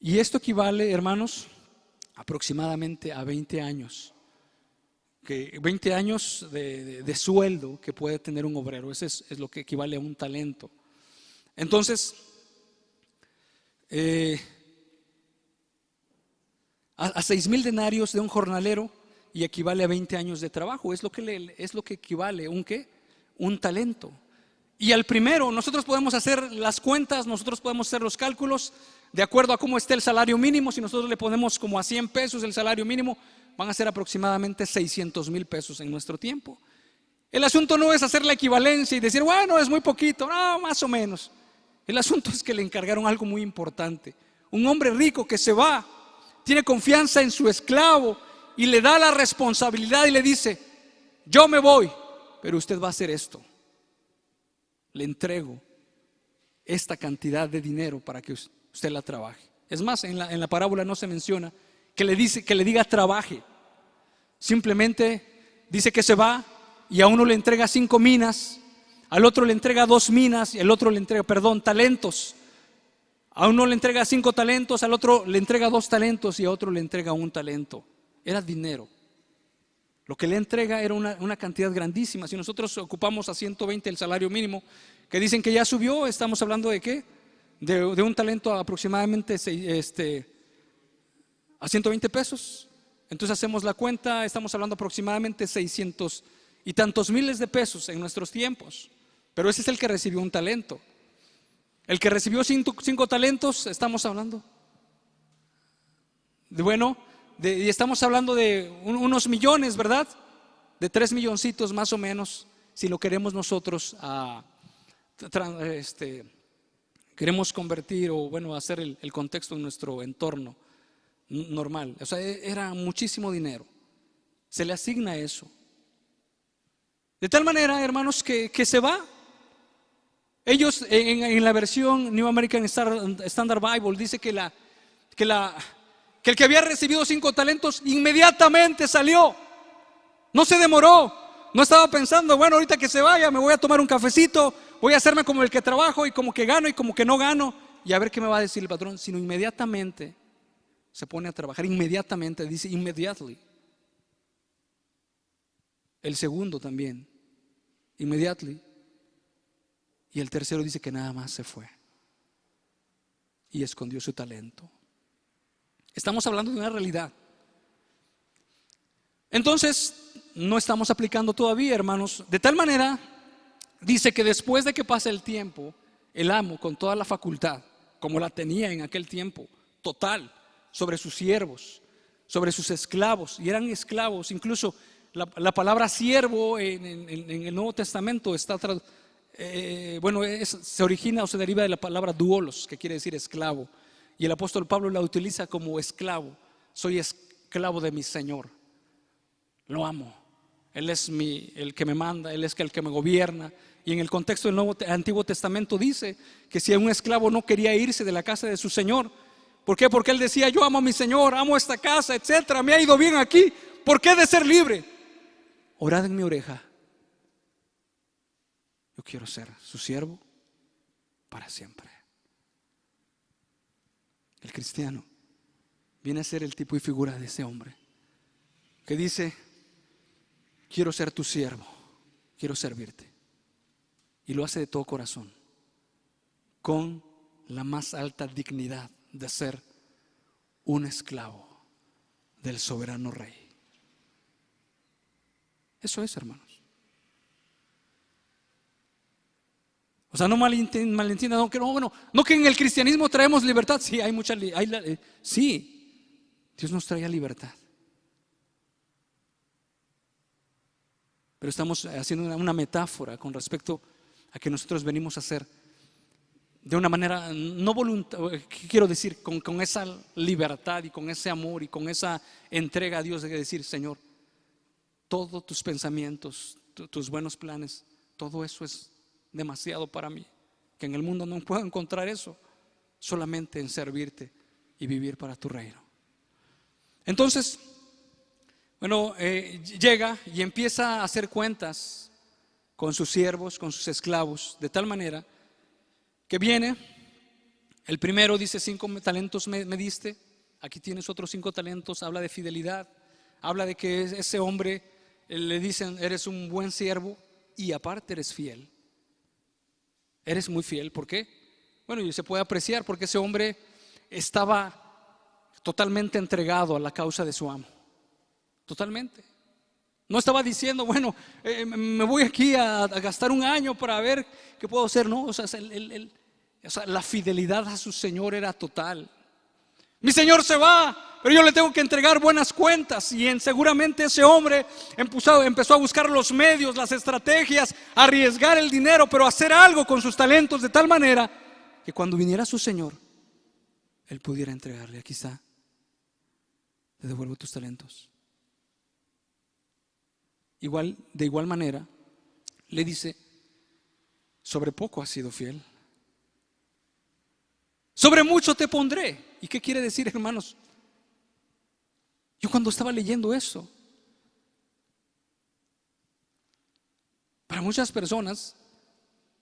Y esto equivale, hermanos, aproximadamente a 20 años. 20 años de sueldo que puede tener un obrero. Ese es lo que equivale a un talento. Entonces, a 6,000 denarios de un jornalero, y equivale a 20 años de trabajo. Es lo que equivale ¿un qué? un talento. Y al primero, nosotros podemos hacer las cuentas, nosotros podemos hacer los cálculos de acuerdo a cómo esté el salario mínimo. Si nosotros le ponemos como a 100 pesos el salario mínimo, van a ser aproximadamente 600,000 pesos en nuestro tiempo. El asunto no es hacer la equivalencia y decir, bueno, es muy poquito, no, más o menos. El asunto es que le encargaron algo muy importante. Un hombre rico que se va, tiene confianza en su esclavo y le da la responsabilidad y le dice, yo me voy, pero usted va a hacer esto. Le entrego esta cantidad de dinero para que usted la trabaje. Es más, en la parábola no se menciona que le diga trabaje. Simplemente dice que se va y a uno le entrega 5 minas, al otro le entrega 2 minas y al otro le entrega, talentos. A uno le entrega 5 talentos, al otro le entrega 2 talentos y a otro le entrega 1 talento. Era dinero. Lo que le entrega era una cantidad grandísima. Si nosotros ocupamos a 120 el salario mínimo, que dicen que ya subió, estamos hablando de ¿qué? De 1 talento aproximadamente a 120 pesos. Entonces hacemos la cuenta, estamos hablando aproximadamente 600 y tantos miles de pesos en nuestros tiempos. Pero ese es el que recibió 1 talento. El que recibió 5 talentos, estamos hablando y estamos hablando de unos millones, ¿verdad? De 3 milloncitos más o menos, si lo queremos nosotros queremos convertir o hacer el contexto en nuestro entorno normal. O sea, era muchísimo dinero. Se le asigna eso. De tal manera, hermanos, que se va. Ellos en la versión New American Standard Bible dice que el que había recibido 5 talentos inmediatamente salió. No se demoró. No estaba pensando, bueno, ahorita que se vaya me voy a tomar un cafecito, voy a hacerme como el que trabajo y como que gano y como que no gano y a ver qué me va a decir el patrón. Sino inmediatamente se pone a trabajar. Inmediatamente, dice immediately. El segundo también, immediately. Y el tercero dice que nada más se fue y escondió su talento. Estamos hablando de una realidad. Entonces, no estamos aplicando todavía, hermanos. De tal manera, dice que después de que pase el tiempo, el amo, con toda la facultad, como la tenía en aquel tiempo, total, sobre sus siervos, sobre sus esclavos, y eran esclavos. Incluso la palabra siervo en el Nuevo Testamento está se origina o se deriva de la palabra doulos, que quiere decir esclavo. Y el apóstol Pablo la utiliza como esclavo. Soy esclavo de mi Señor. Lo amo. Él es el que me manda, Él es el que me gobierna. Y en el contexto del Antiguo Testamento dice que si un esclavo no quería irse de la casa de su Señor, ¿por qué? Porque él decía, yo amo a mi Señor, amo esta casa, etcétera, me ha ido bien aquí, ¿por qué he de ser libre? Orad en mi oreja. Yo quiero ser su siervo para siempre. El cristiano viene a ser el tipo y figura de ese hombre que dice, quiero ser tu siervo, quiero servirte. Y lo hace de todo corazón, con la más alta dignidad de ser un esclavo del soberano rey. Eso es, hermanos. O sea, no malentiendan, no que en el cristianismo traemos libertad. Sí, hay mucha sí, Dios nos trae libertad. Pero estamos haciendo una metáfora con respecto a que nosotros venimos a hacer de una manera no voluntaria, quiero decir, con esa libertad y con ese amor y con esa entrega a Dios de decir, Señor, todos tus pensamientos, tus buenos planes, todo eso es demasiado para mí, que en el mundo no puedo encontrar eso, solamente en servirte y vivir para tu reino. Entonces, llega y empieza a hacer cuentas con sus siervos, con sus esclavos, de tal manera que viene, el primero dice 5 talentos me diste, aquí tienes otros 5 talentos, habla de fidelidad, habla de que ese hombre le dicen, eres un buen siervo y aparte eres fiel. Eres muy fiel, ¿por qué? Y se puede apreciar porque ese hombre estaba totalmente entregado a la causa de su amo. Totalmente. No estaba diciendo, bueno, me voy aquí a gastar un año para ver qué puedo hacer. No, o sea, la fidelidad a su Señor era total. Mi Señor se va, pero yo le tengo que entregar buenas cuentas. Y seguramente ese hombre empezó a buscar los medios, las estrategias, a arriesgar el dinero, pero a hacer algo con sus talentos de tal manera que cuando viniera su Señor, Él pudiera entregarle: aquí está, te devuelvo tus talentos. De igual manera, le dice: sobre poco has sido fiel, sobre mucho te pondré. ¿Y qué quiere decir, hermanos? Yo cuando estaba leyendo eso, para muchas personas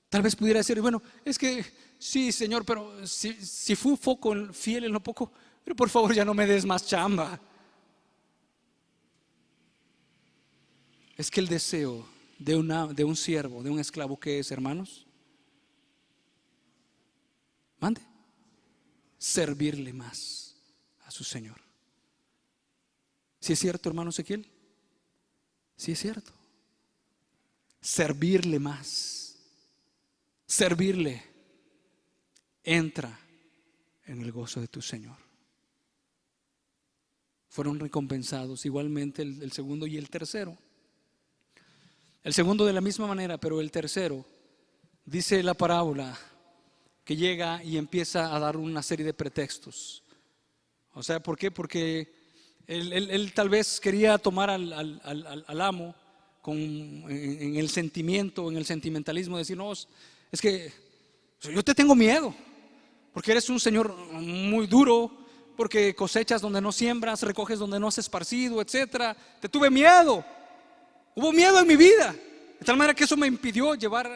tal vez pudiera decir, bueno, es que sí, Señor, pero si fui poco fiel en lo poco, pero por favor ya no me des más chamba. Es que el deseo de un siervo, de un esclavo, ¿qué es, hermanos? Mande. Servirle más a su Señor. ¿Sí es cierto, hermano Ezequiel? Sí es cierto. Servirle más. Servirle. Entra en el gozo de tu Señor. Fueron recompensados igualmente el segundo y el tercero. El segundo de la misma manera, pero el tercero, dice la parábola, que llega y empieza a dar una serie de pretextos. O sea, ¿por qué? Porque él tal vez quería tomar al amo en el sentimiento, en el sentimentalismo, decir, no, es que yo te tengo miedo, porque eres un señor muy duro, porque cosechas donde no siembras, recoges donde no has esparcido, etcétera. Te tuve miedo, hubo miedo en mi vida, de tal manera que eso me impidió llevar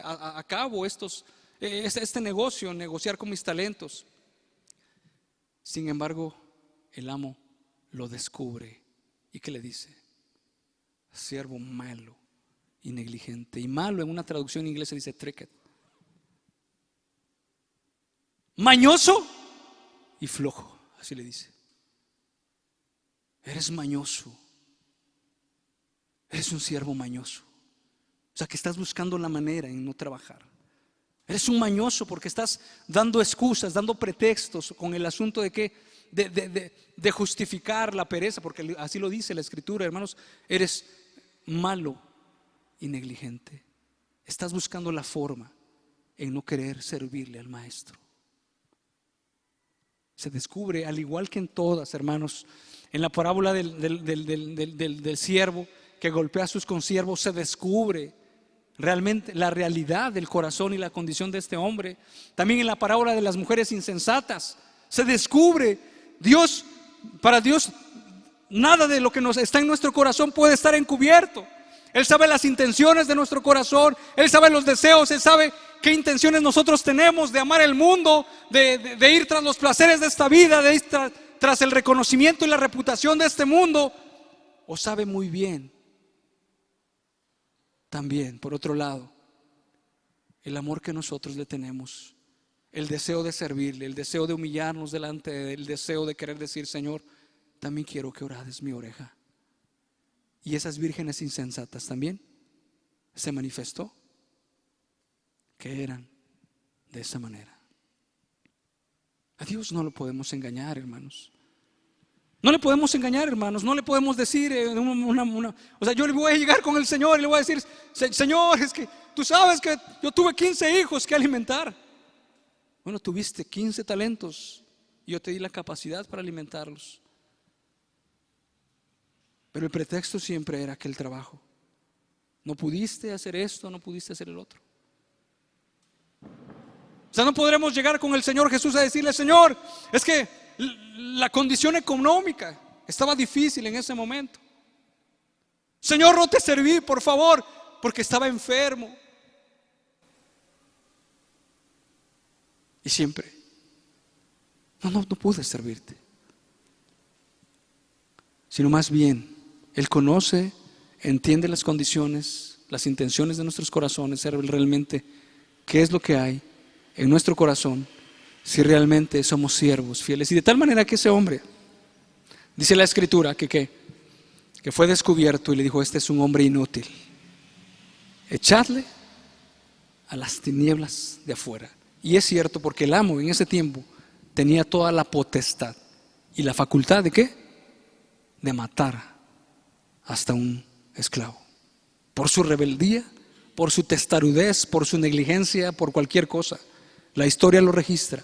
a cabo este negocio, negociar con mis talentos. Sin embargo, el amo lo descubre. ¿Y qué le dice? Siervo malo y negligente. Y malo en una traducción inglesa dice tricked. Mañoso y flojo, así le dice. Eres mañoso. Eres un siervo mañoso. O sea, que estás buscando la manera en no trabajar. Eres un mañoso porque estás dando excusas, dando pretextos con el asunto de que de justificar la pereza, porque así lo dice la Escritura, hermanos. Eres malo y negligente. Estás buscando la forma en no querer servirle al maestro. Se descubre, al igual que en todas, hermanos, en la parábola del siervo que golpea a sus consiervos, se descubre realmente la realidad del corazón y la condición de este hombre. También en la parábola de las mujeres insensatas se descubre para Dios nada de lo que está en nuestro corazón puede estar encubierto. Él sabe las intenciones de nuestro corazón, Él sabe los deseos, Él sabe qué intenciones nosotros tenemos de amar el mundo, de ir tras los placeres de esta vida, de ir tras el reconocimiento y la reputación de este mundo. O sabe muy bien también, por otro lado, el amor que nosotros le tenemos, el deseo de servirle, el deseo de humillarnos delante de Él, el deseo de querer decir, Señor, también quiero que orades mi oreja. Y esas vírgenes insensatas también se manifestó que eran de esa manera. A Dios no lo podemos engañar, hermanos. No le podemos engañar, hermanos. No le podemos decir o sea, yo le voy a llegar con el Señor y le voy a decir, Señor, es que tú sabes que yo tuve 15 hijos que alimentar. Bueno, tuviste 15 talentos y yo te di la capacidad para alimentarlos. Pero el pretexto siempre era aquel trabajo. No pudiste hacer esto, no pudiste hacer el otro. O sea, no podremos llegar con el Señor Jesús a decirle, Señor, es que la condición económica estaba difícil en ese momento. Señor, no te serví, por favor, porque estaba enfermo. Y siempre, no pude servirte. Sino más bien, Él conoce, entiende las condiciones, las intenciones de nuestros corazones, sabe realmente qué es lo que hay en nuestro corazón, si realmente somos siervos fieles. Y de tal manera que ese hombre, dice la Escritura, que que fue descubierto y le dijo: este es un hombre inútil, echadle a las tinieblas de afuera. Y es cierto, porque el amo en ese tiempo tenía toda la potestad y la facultad ¿de qué? De matar hasta un esclavo, por su rebeldía, por su testarudez, por su negligencia, por cualquier cosa. La historia lo registra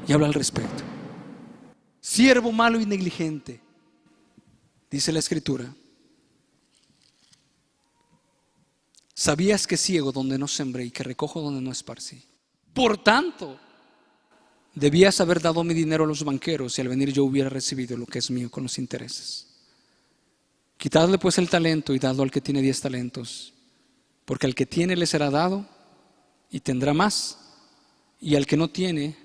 y habla al respecto. Siervo malo y negligente, dice la Escritura, sabías que ciego donde no sembré y que recojo donde no esparcí. Por tanto, debías haber dado mi dinero a los banqueros y al venir yo hubiera recibido lo que es mío con los intereses. Quitadle pues el talento y dadlo al que tiene 10 talentos, porque al que tiene le será dado y tendrá más, y al que no tiene,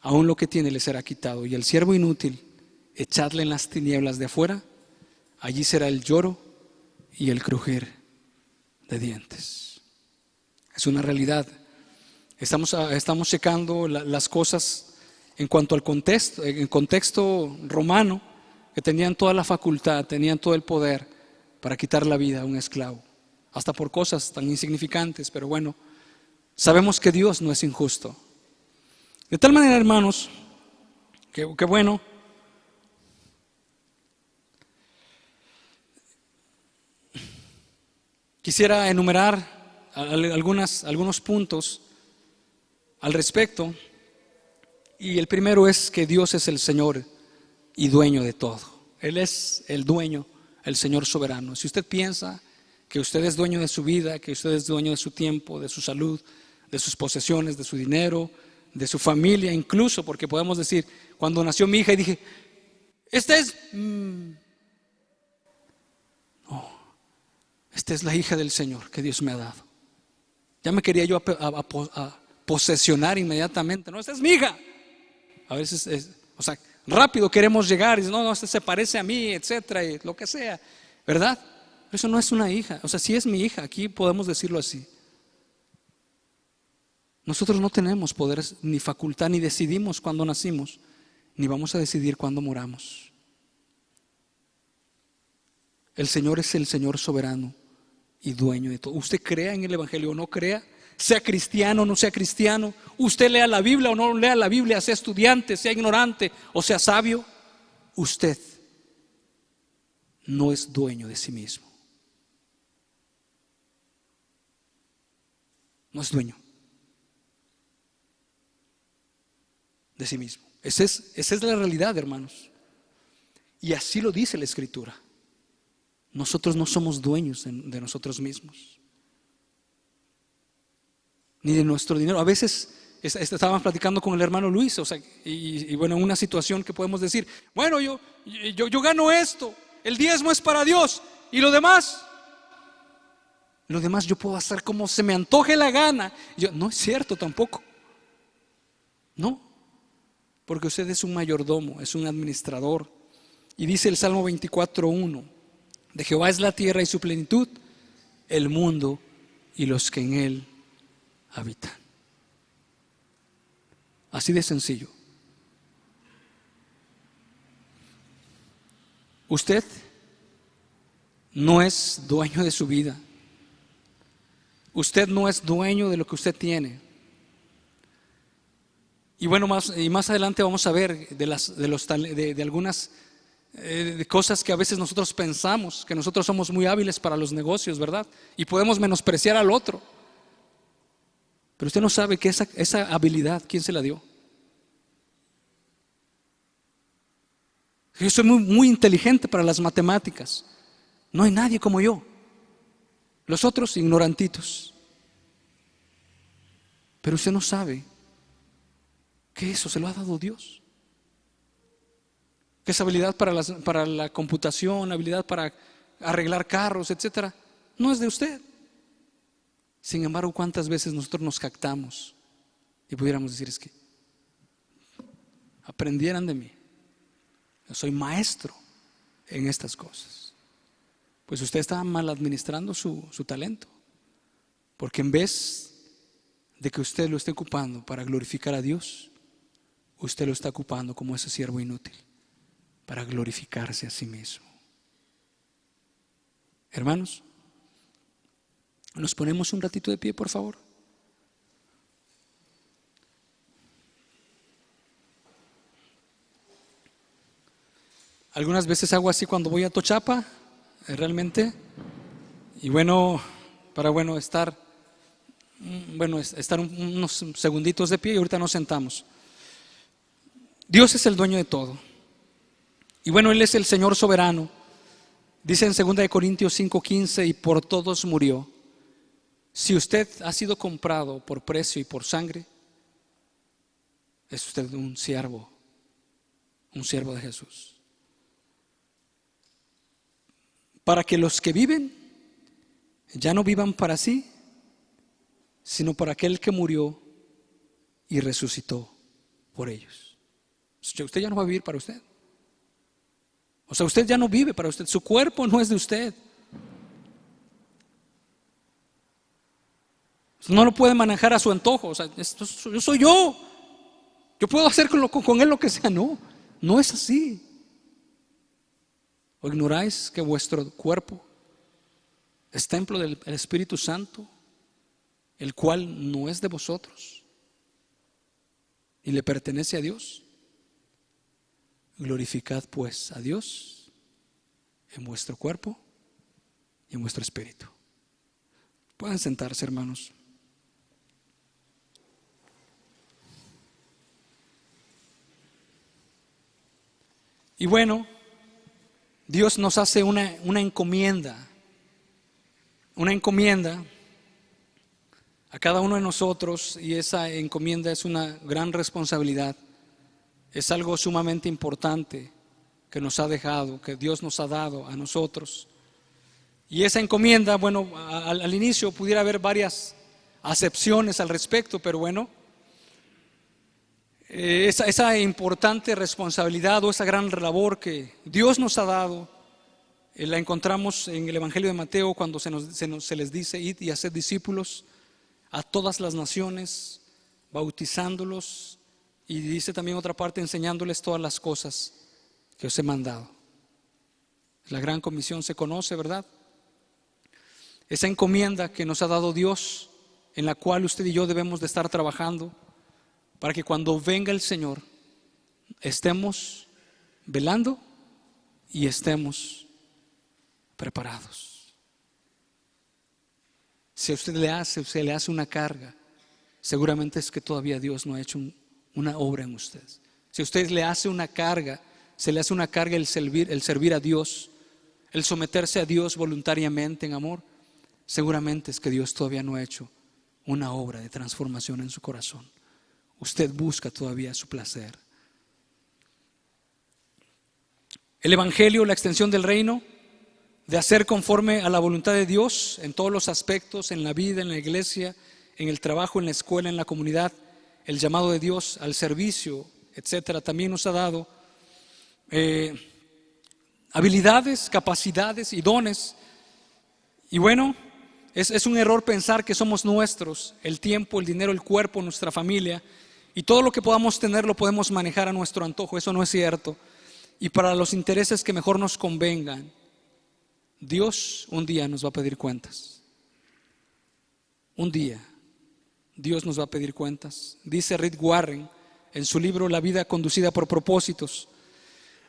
aún lo que tiene le será quitado. Y al siervo inútil, echadle en las tinieblas de afuera, allí será el lloro y el crujir de dientes. Es una realidad. Estamos checando las cosas en cuanto al contexto, en contexto romano, que tenían toda la facultad, tenían todo el poder para quitar la vida a un esclavo, hasta por cosas tan insignificantes. Pero bueno, sabemos que Dios no es injusto. De tal manera, hermanos, que bueno, quisiera enumerar algunos puntos al respecto. Y el primero es que Dios es el Señor y dueño de todo. Él es el dueño, el Señor soberano. Si usted piensa que usted es dueño de su vida, que usted es dueño de su tiempo, de su salud, de sus posesiones, de su dinero, de su familia, incluso, porque podemos decir, cuando nació mi hija y dije, esta es la hija del Señor que Dios me ha dado. Ya me quería yo a posesionar inmediatamente. No, esta es mi hija. A veces rápido queremos llegar y decir, no, esta se parece a mí, etcétera, y lo que sea, ¿verdad? Pero eso no es una hija. Sí es mi hija, aquí podemos decirlo así. Nosotros no tenemos poderes ni facultad, ni decidimos cuándo nacimos, ni vamos a decidir cuándo moramos. El Señor es el Señor soberano y dueño de todo. Usted crea en el Evangelio o no crea, sea cristiano o no sea cristiano, usted lea la Biblia o no lea la Biblia, sea estudiante, sea ignorante o sea sabio, usted no es dueño de sí mismo. No es dueño de sí mismo. Esa es la realidad, hermanos. Y así lo dice la Escritura. Nosotros no somos dueños de nosotros mismos, ni de nuestro dinero. A veces estábamos platicando con el hermano Luis, y bueno, en una situación que podemos decir, bueno, yo gano esto, el diezmo es para Dios, y lo demás yo puedo hacer como se me antoje la gana. No es cierto tampoco. No, porque usted es un mayordomo, es un administrador. Y dice el Salmo 24:1, de Jehová es la tierra y su plenitud, el mundo y los que en él habitan. Así de sencillo. Usted no es dueño de su vida. Usted no es dueño de lo que usted tiene. Y bueno, más adelante vamos a ver de algunas de cosas que a veces nosotros pensamos que nosotros somos muy hábiles para los negocios, ¿verdad? Y podemos menospreciar al otro. Pero usted no sabe que esa habilidad, ¿quién se la dio? Yo soy muy inteligente para las matemáticas. No hay nadie como yo. Los otros ignorantitos. Pero usted no sabe que eso se lo ha dado Dios. Que esa habilidad para la computación, habilidad para arreglar carros, etcétera, no es de usted. Sin embargo, ¿cuántas veces nosotros nos jactamos y pudiéramos decir, es que aprendieran de mí? Yo soy maestro en estas cosas. Pues usted está mal administrando su talento, porque en vez de que usted lo esté ocupando para glorificar a Dios, usted lo está ocupando como ese siervo inútil para glorificarse a sí mismo. Hermanos, nos ponemos un ratito de pie, por favor. Algunas veces hago así cuando voy a Tochapa, realmente. Y para estar unos segunditos de pie y ahorita nos sentamos. Dios es el dueño de todo. Y Él es el Señor soberano. Dice en 2 Corintios 5:15, y por todos murió. Si usted ha sido comprado por precio y por sangre, es usted un siervo de Jesús. Para que los que viven ya no vivan para sí, sino para aquel que murió y resucitó por ellos. Usted ya no va a vivir para usted. O sea, usted ya no vive para usted. Su cuerpo no es de usted. No lo puede manejar a su antojo. O sea, yo soy yo. Yo puedo hacer con él lo que sea. No es así. ¿O ignoráis que vuestro cuerpo es templo del Espíritu Santo, el cual no es de vosotros y le pertenece a Dios? Glorificad pues a Dios en vuestro cuerpo y en vuestro espíritu. Pueden sentarse, hermanos. Y Dios nos hace una encomienda a cada uno de nosotros, y esa encomienda es una gran responsabilidad. Es algo sumamente importante que nos ha dejado, que Dios nos ha dado a nosotros. Y esa encomienda, al inicio pudiera haber varias acepciones al respecto, pero esa importante responsabilidad o esa gran labor que Dios nos ha dado, la encontramos en el Evangelio de Mateo cuando se les dice: id y haced discípulos a todas las naciones, bautizándolos, y dice también otra parte, enseñándoles todas las cosas que os he mandado. La gran comisión se conoce, ¿verdad? Esa encomienda que nos ha dado Dios, en la cual usted y yo debemos de estar trabajando para que cuando venga el Señor estemos velando y estemos preparados. Si a usted se le hace una carga, seguramente es que todavía Dios no ha hecho una obra en usted. Si a usted se le hace una carga el servir a Dios, el someterse a Dios voluntariamente en amor, seguramente es que Dios todavía no ha hecho una obra de transformación en su corazón. Usted busca todavía su placer. El Evangelio, la extensión del reino, de hacer conforme a la voluntad de Dios en todos los aspectos, en la vida, en la iglesia, en el trabajo, en la escuela, en la comunidad, el llamado de Dios al servicio, etcétera, también nos ha dado habilidades, capacidades y dones. Y es un error pensar que somos nuestros el tiempo, el dinero, el cuerpo, nuestra familia, y todo lo que podamos tener lo podemos manejar a nuestro antojo. Eso no es cierto. Y para los intereses que mejor nos convengan, Dios un día nos va a pedir cuentas. Un día Dios nos va a pedir cuentas. Dice Rick Warren en su libro La vida conducida por propósitos: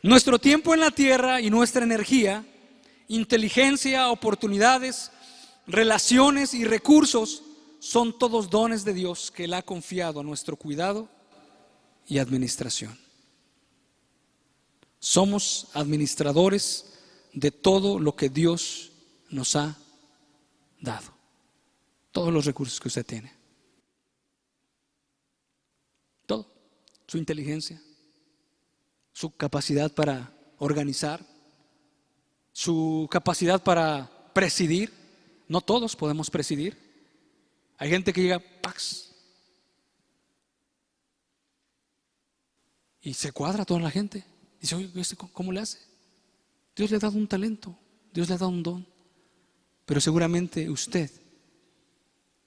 nuestro tiempo en la tierra y nuestra energía, inteligencia, oportunidades, relaciones y recursos son todos dones de Dios que Él ha confiado a nuestro cuidado y administración. Somos administradores de todo lo que Dios nos ha dado, todos los recursos que usted tiene, todo, su inteligencia, su capacidad para organizar, su capacidad para presidir. No todos podemos presidir. Hay gente que llega ¡pax! Y se cuadra toda la gente. Dice: oye, ¿cómo le hace? Dios le ha dado un talento, Dios le ha dado un don. Pero seguramente usted,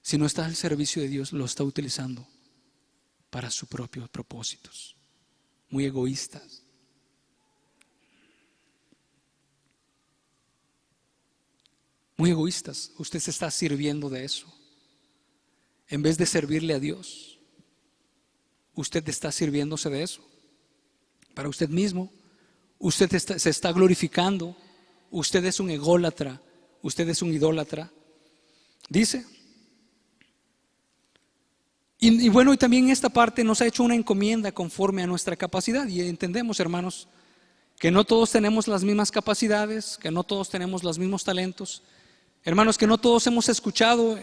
si no está al servicio de Dios, lo está utilizando para sus propios propósitos, muy egoístas. muy egoístas. Usted se está sirviendo de eso. En vez de servirle a Dios, usted está sirviéndose de eso. Para usted mismo, usted se está glorificando. Usted es un ególatra. Usted es un idólatra. Dice. Y bueno, y también esta parte nos ha hecho una encomienda conforme a nuestra capacidad. Y entendemos, hermanos, que no todos tenemos las mismas capacidades, que no todos tenemos los mismos talentos. Hermanos, que no todos hemos escuchado,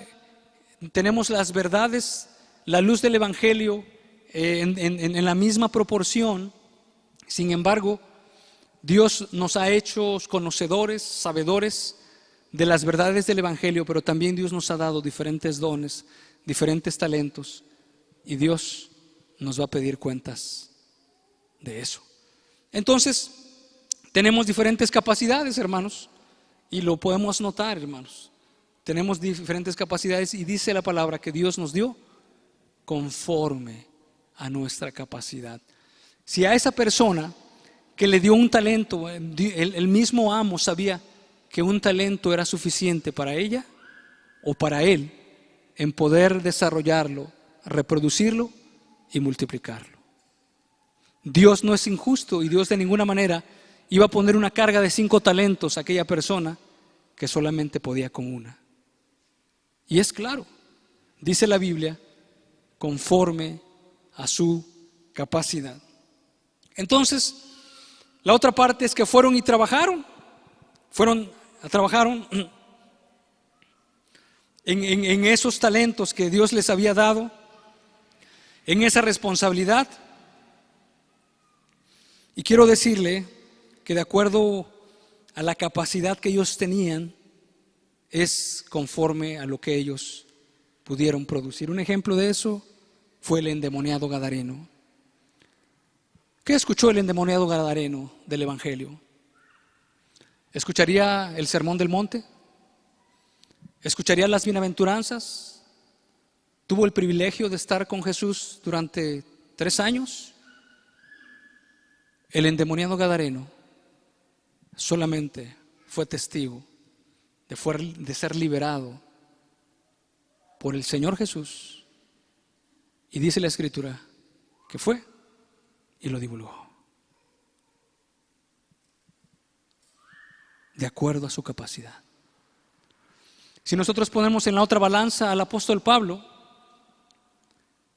tenemos las verdades, la luz del Evangelio en la misma proporción. Sin embargo, Dios nos ha hecho conocedores, sabedores de las verdades del Evangelio, pero también Dios nos ha dado diferentes dones, diferentes talentos, y Dios nos va a pedir cuentas de eso. Entonces, tenemos diferentes capacidades, hermanos, y lo podemos notar, hermanos. Tenemos diferentes capacidades y dice la palabra que Dios nos dio conforme a nuestra capacidad. Si a esa persona que le dio un talento, el mismo amo sabía que un talento era suficiente para ella o para él en poder desarrollarlo, reproducirlo y multiplicarlo. Dios no es injusto y Dios de ninguna manera iba a poner una carga de 5 talentos a aquella persona que solamente podía con una. Y es claro, dice la Biblia, conforme a su capacidad. Entonces, la otra parte es que fueron trabajaron en esos talentos que Dios les había dado, en esa responsabilidad. Y quiero decirle que de acuerdo a la capacidad que ellos tenían, es conforme a lo que ellos pudieron producir. Un ejemplo de eso fue el endemoniado gadareno. ¿Qué escuchó el endemoniado gadareno del Evangelio? ¿Escucharía el sermón del monte? ¿Escucharía las bienaventuranzas? ¿Tuvo el privilegio de estar con Jesús durante 3 años? El endemoniado gadareno solamente fue testigo de ser liberado por el Señor Jesús, y dice la Escritura que fue y lo divulgó de acuerdo a su capacidad. Si nosotros ponemos en la otra balanza al apóstol Pablo,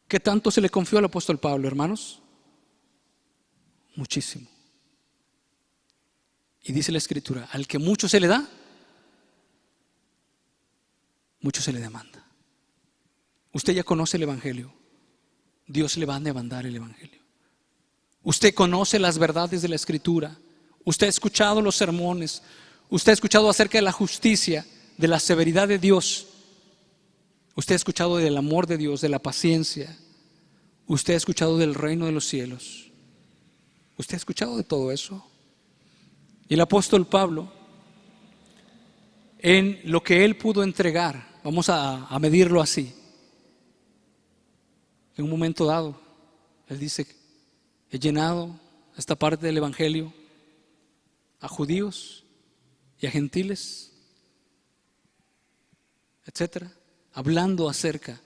¿qué tanto se le confió al apóstol Pablo, hermanos? Muchísimo. Y dice la Escritura, al que mucho se le da, mucho se le demanda. Usted ya conoce el Evangelio. Dios le va a demandar el Evangelio. Usted conoce las verdades de la Escritura. Usted ha escuchado los sermones. Usted ha escuchado acerca de la justicia, de la severidad de Dios. Usted ha escuchado del amor de Dios, de la paciencia. Usted ha escuchado del reino de los cielos. Usted ha escuchado de todo eso. Y el apóstol Pablo, en lo que él pudo entregar, vamos a medirlo así. En un momento dado, él dice, he llenado esta parte del Evangelio a judíos y a gentiles, etcétera, hablando acerca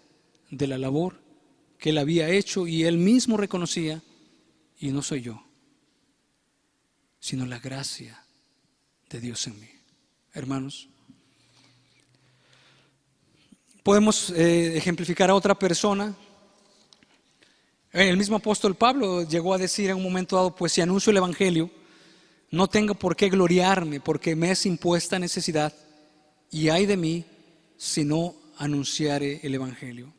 de la labor que él había hecho, y él mismo reconocía, y no soy yo, sino la gracia de Dios en mí. Hermanos, podemos ejemplificar a otra persona. El mismo apóstol Pablo llegó a decir en un momento dado, pues si anuncio el Evangelio, no tengo por qué gloriarme, porque me es impuesta necesidad, y ay de mí si no anunciare el Evangelio.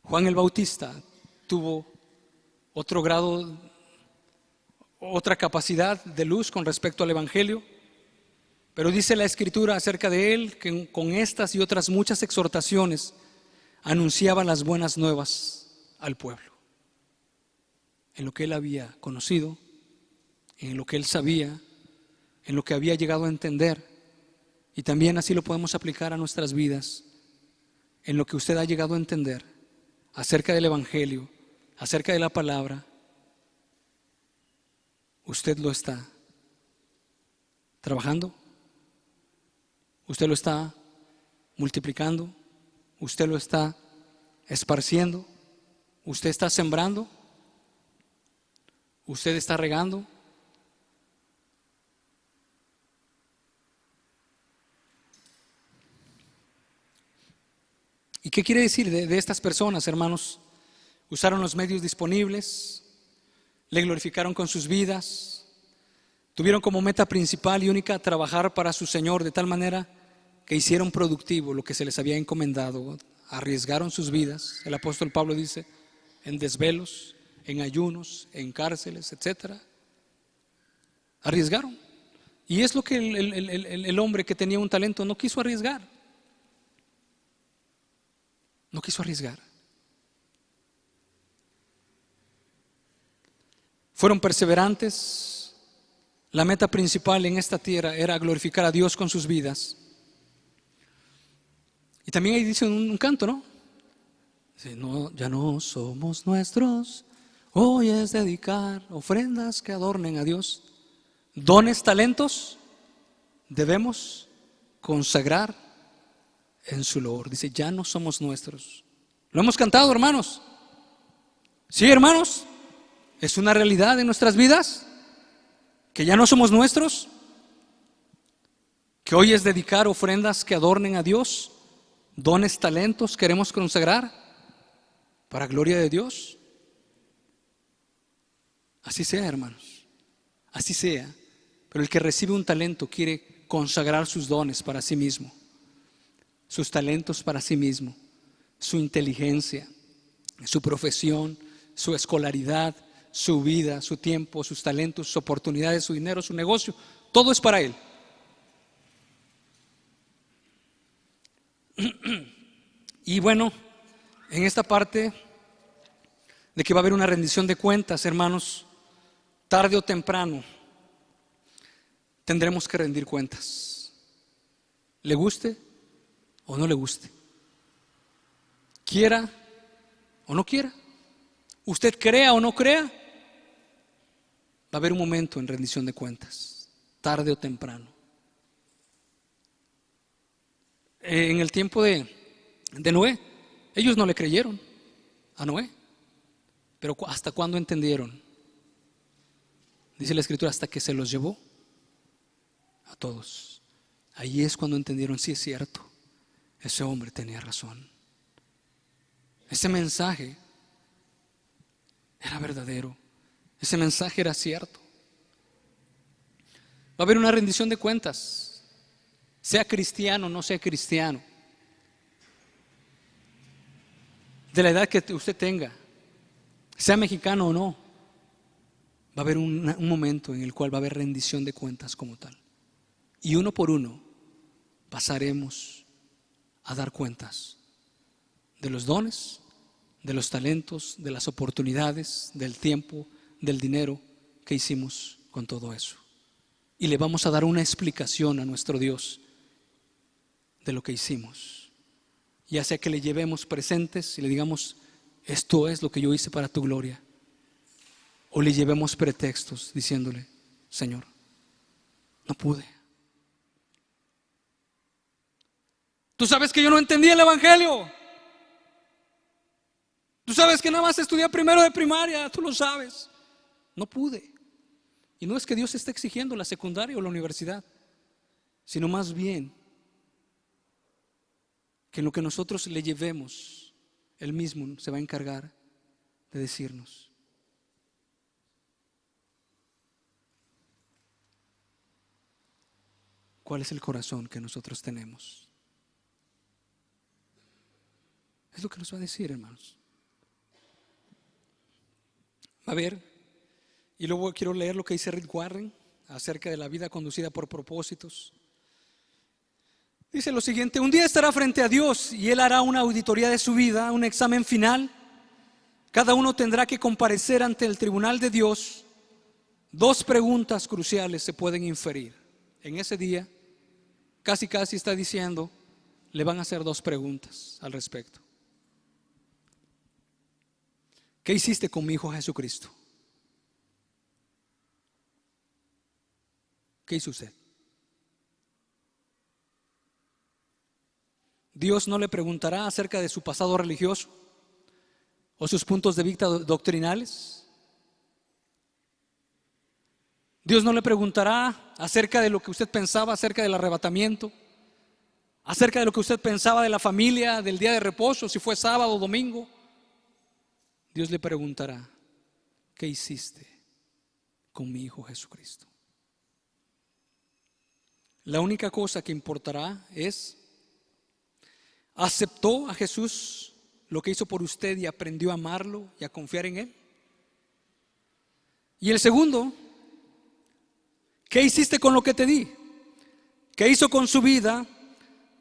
Juan el Bautista tuvo otro grado, otra capacidad de luz con respecto al Evangelio, pero dice la Escritura acerca de él que con estas y otras muchas exhortaciones anunciaba las buenas nuevas al pueblo, en lo que él había conocido, en lo que él sabía, en lo que había llegado a entender, y también así lo podemos aplicar a nuestras vidas, en lo que usted ha llegado a entender acerca del Evangelio, acerca de la palabra. ¿Usted lo está trabajando? Usted lo está multiplicando, usted lo está esparciendo, usted está sembrando, usted está regando. ¿Y qué quiere decir de estas personas, hermanos? Usaron los medios disponibles, le glorificaron con sus vidas, tuvieron como meta principal y única trabajar para su Señor, de tal manera que hicieron productivo lo que se les había encomendado, arriesgaron sus vidas. El apóstol Pablo dice, en desvelos, en ayunos, en cárceles, etcétera. Arriesgaron. Y es lo que el hombre que tenía un talento no quiso arriesgar. No quiso arriesgar. Fueron perseverantes. La meta principal en esta tierra era glorificar a Dios con sus vidas. Y también ahí dice un canto, ¿no? Dice, no, ya no somos nuestros, hoy es dedicar ofrendas que adornen a Dios. Dones, talentos, debemos consagrar en su loor. Dice, ya no somos nuestros. Lo hemos cantado, hermanos. Sí, hermanos, es una realidad en nuestras vidas que ya no somos nuestros, que hoy es dedicar ofrendas que adornen a Dios. Dones, talentos queremos consagrar para gloria de Dios. Así sea, hermanos, así sea. Pero el que recibe un talento quiere consagrar sus dones para sí mismo, sus talentos para sí mismo, su inteligencia, su profesión, su escolaridad, su vida, su tiempo, sus talentos, sus oportunidades, su dinero, su negocio. Todo es para él. Y bueno, en esta parte de que va a haber una rendición de cuentas, hermanos, tarde o temprano tendremos que rendir cuentas. Le guste o no le guste, quiera o no quiera, usted crea o no crea, va a haber un momento en rendición de cuentas, tarde o temprano. En el tiempo de Noé, ellos no le creyeron a Noé, pero ¿hasta cuándo entendieron? Dice la Escritura, hasta que se los llevó a todos. Ahí es cuando entendieron, sí es cierto, ese hombre tenía razón. Ese mensaje era verdadero, ese mensaje era cierto. Va a haber una rendición de cuentas, sea cristiano o no sea cristiano, de la edad que usted tenga, sea mexicano o no, va a haber un momento en el cual va a haber rendición de cuentas como tal. Y uno por uno pasaremos a dar cuentas de los dones, de los talentos, de las oportunidades, del tiempo, del dinero que hicimos con todo eso. Y le vamos a dar una explicación a nuestro Dios de lo que hicimos. Ya sea que le llevemos presentes y le digamos, esto es lo que yo hice para tu gloria, o le llevemos pretextos diciéndole, Señor, no pude. Tú sabes que yo no entendí el evangelio. Tú sabes que nada más estudié primero de primaria, tú lo sabes. No pude. Y no es que Dios esté exigiendo la secundaria o la universidad, sino más bien que en lo que nosotros le llevemos, Él mismo se va a encargar de decirnos. ¿Cuál es el corazón que nosotros tenemos? Es lo que nos va a decir, hermanos. A ver, y luego quiero leer lo que dice Rick Warren acerca de la vida conducida por propósitos. Dice lo siguiente: un día estará frente a Dios y Él hará una auditoría de su vida, un examen final. Cada uno tendrá que comparecer ante el tribunal de Dios. Dos preguntas cruciales se pueden inferir. En ese día, casi está diciendo, le van a hacer dos preguntas al respecto. ¿Qué hiciste con mi Hijo Jesucristo? ¿Qué hizo usted? Dios no le preguntará acerca de su pasado religioso o sus puntos de vista doctrinales. Dios no le preguntará acerca de lo que usted pensaba acerca del arrebatamiento, acerca de lo que usted pensaba de la familia, del día de reposo, si fue sábado o domingo. Dios le preguntará: ¿qué hiciste con mi Hijo Jesucristo? La única cosa que importará es: ¿aceptó a Jesús lo que hizo por usted y aprendió a amarlo y a confiar en Él? Y el segundo: ¿qué hiciste con lo que te di? ¿Qué hizo con su vida?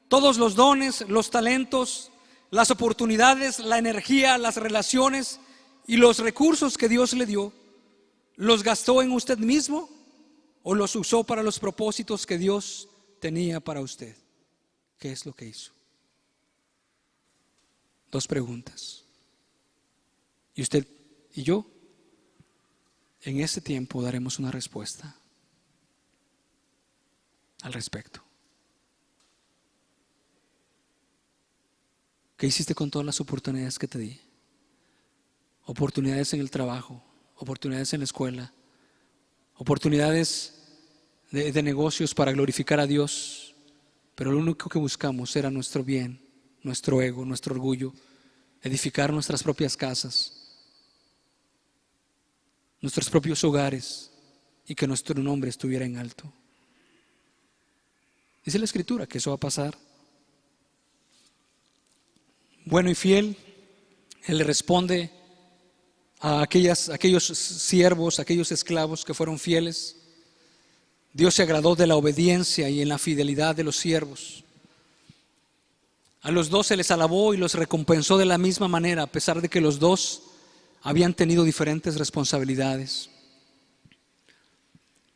Todos los dones, los talentos, las oportunidades, la energía, las relaciones y los recursos que Dios le dio, ¿los gastó en usted mismo o los usó para los propósitos que Dios tenía para usted? ¿Qué es lo que hizo? Dos preguntas. Y usted y yo en ese tiempo daremos una respuesta al respecto. ¿Qué hiciste con todas las oportunidades que te di? Oportunidades en el trabajo, oportunidades en la escuela, oportunidades de negocios para glorificar a Dios, pero lo único que buscamos era nuestro bien, nuestro ego, nuestro orgullo, edificar nuestras propias casas, nuestros propios hogares y que nuestro nombre estuviera en alto. Dice la Escritura que eso va a pasar. Bueno y fiel, Él le responde a aquellos siervos, aquellos esclavos que fueron fieles. Dios se agradó de la obediencia y en la fidelidad de los siervos. A los dos se les alabó y los recompensó de la misma manera, a pesar de que los dos habían tenido diferentes responsabilidades.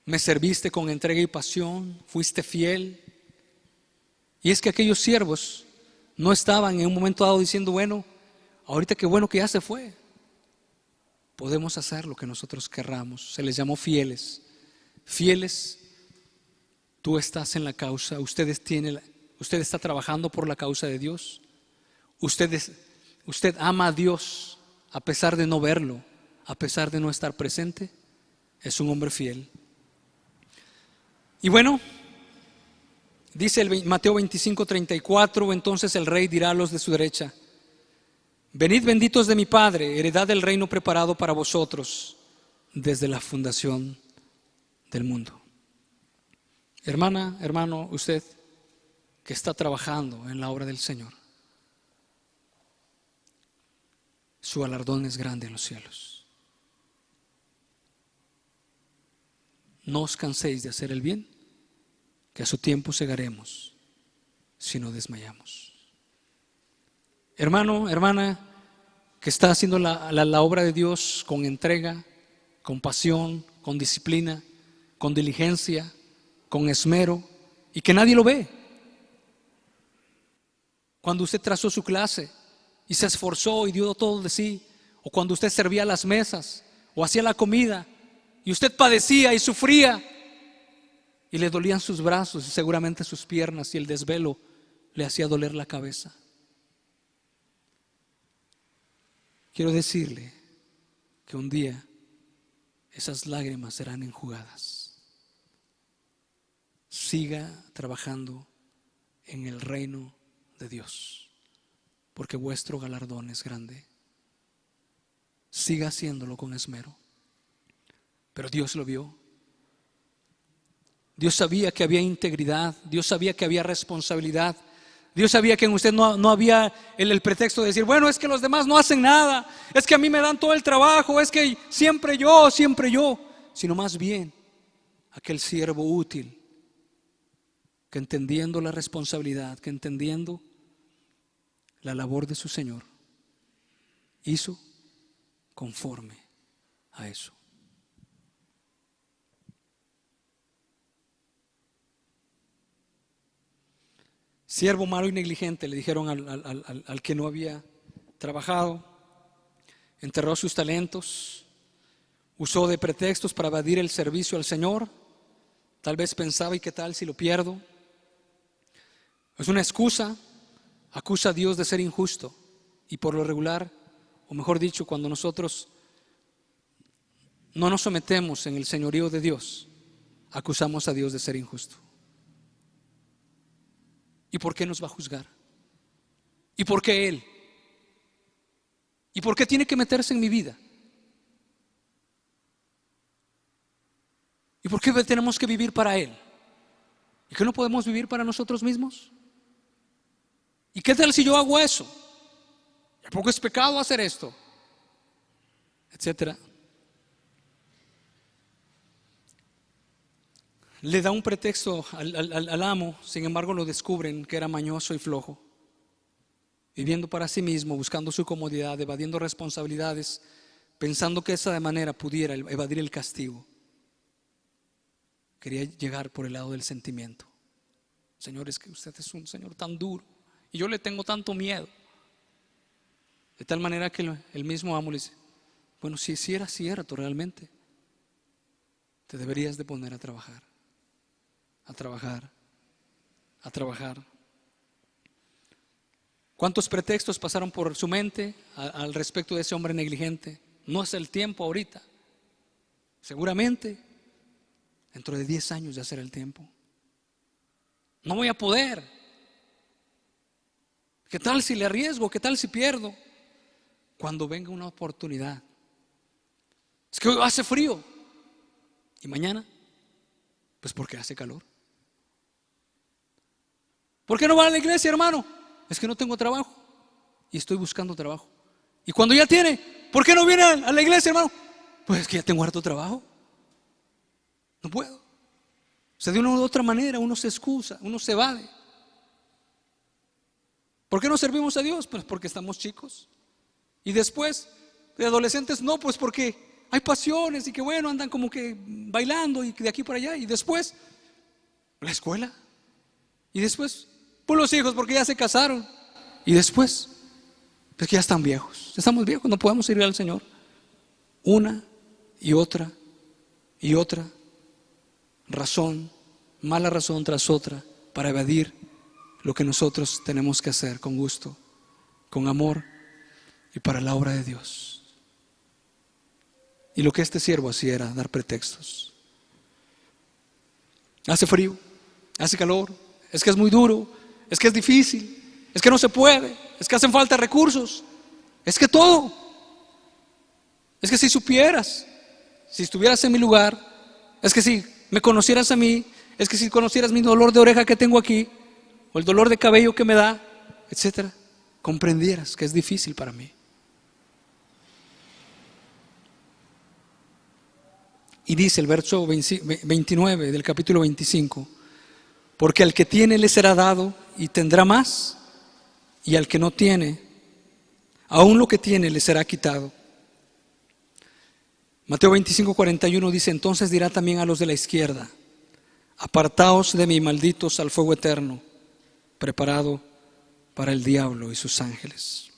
Me serviste con entrega y pasión, fuiste fiel. Y es que aquellos siervos no estaban en un momento dado diciendo: bueno, ahorita qué bueno que ya se fue, podemos hacer lo que nosotros querramos. Se les llamó fieles. Fieles, tú estás en la causa, usted está trabajando por la causa de Dios. Usted ama a Dios a pesar de no verlo, a pesar de no estar presente. Es un hombre fiel. Y bueno, dice Mateo 25:34, entonces el rey dirá a los de su derecha: venid benditos de mi Padre, heredad del reino preparado para vosotros desde la fundación del mundo. Hermana, hermano, usted que está trabajando en la obra del Señor, su galardón es grande en los cielos. No os canséis de hacer el bien, que a su tiempo segaremos si no desmayamos. Hermano, hermana, que está haciendo la obra de Dios con entrega, con pasión, con disciplina, con diligencia, con esmero, y que nadie lo ve. Cuando usted trazó su clase y se esforzó y dio todo de sí, o cuando usted servía las mesas o hacía la comida y usted padecía y sufría y le dolían sus brazos y seguramente sus piernas y el desvelo le hacía doler la cabeza. Quiero decirle que un día esas lágrimas serán enjugadas. Siga trabajando en el reino de Dios, porque vuestro galardón es grande. Siga haciéndolo con esmero. Pero Dios lo vio. Dios sabía que había integridad, Dios sabía que había responsabilidad, Dios sabía que en usted no había el pretexto de decir: bueno, es que los demás no hacen nada, es que a mí me dan todo el trabajo, es que siempre yo, sino más bien aquel siervo útil que, entendiendo la responsabilidad, que entendiendo la labor de su Señor, hizo conforme a eso. Siervo malo y negligente, le dijeron al que no había trabajado. Enterró sus talentos, usó de pretextos para evadir el servicio al Señor. Tal vez pensaba: ¿y qué tal si lo pierdo? Es una excusa acusa a Dios de ser injusto, y por lo regular, o mejor dicho, cuando nosotros no nos sometemos en el señorío de Dios, acusamos a Dios de ser injusto. ¿Y por qué nos va a juzgar? ¿Y por qué Él? ¿Y por qué tiene que meterse en mi vida? ¿Y por qué tenemos que vivir para Él? ¿Y qué no podemos vivir para nosotros mismos? ¿Y qué tal si yo hago eso? ¿A poco es pecado hacer esto? Etcétera. Le da un pretexto al amo, sin embargo lo descubren que era mañoso y flojo, viviendo para sí mismo, buscando su comodidad, evadiendo responsabilidades, pensando que esa manera pudiera evadir el castigo. Quería llegar por el lado del sentimiento. Señor, es que usted es un Señor tan duro y yo le tengo tanto miedo. De tal manera que el mismo amo le dice: bueno, si era cierto realmente, te deberías de poner a trabajar. A trabajar, a trabajar. ¿Cuántos pretextos pasaron por su mente al respecto de ese hombre negligente? No es el tiempo ahorita. Seguramente dentro de 10 años ya será el tiempo. No voy a poder. ¿Qué tal si le arriesgo? ¿Qué tal si pierdo? Cuando venga una oportunidad. Es que hoy hace frío. ¿Y mañana? Pues porque hace calor. ¿Por qué no va a la iglesia, hermano? Es que no tengo trabajo y estoy buscando trabajo. Y cuando ya tiene, ¿por qué no viene a la iglesia, hermano? Pues es que ya tengo harto trabajo. No puedo. O sea, de una u otra manera uno se excusa, uno se evade. ¿Por qué no servimos a Dios? Pues porque estamos chicos. Y después, de adolescentes, no, pues porque hay pasiones y que bueno, andan como que bailando y de aquí para allá. Y después, la escuela. Y después, pues los hijos, porque ya se casaron. Y después, pues que ya están viejos. Estamos viejos, no podemos servir al Señor. Una y otra razón, mala razón tras otra, para evadir lo que nosotros tenemos que hacer con gusto, con amor y para la obra de Dios. Y lo que este siervo hacía era dar pretextos. Hace frío, hace calor, es que es muy duro, es que es difícil, es que no se puede, es que hacen falta recursos, es que todo. Es que si supieras, si estuvieras en mi lugar, es que si me conocieras a mí, es que si conocieras mi dolor de oreja que tengo aquí, o el dolor de cabello que me da, etcétera, comprendieras que es difícil para mí. Y dice el verso 29 del capítulo 25: porque al que tiene le será dado y tendrá más, y al que no tiene, aún lo que tiene le será quitado. Mateo 25:41 dice: entonces dirá también a los de la izquierda: apartaos de mí, malditos, al fuego eterno, preparado para el diablo y sus ángeles.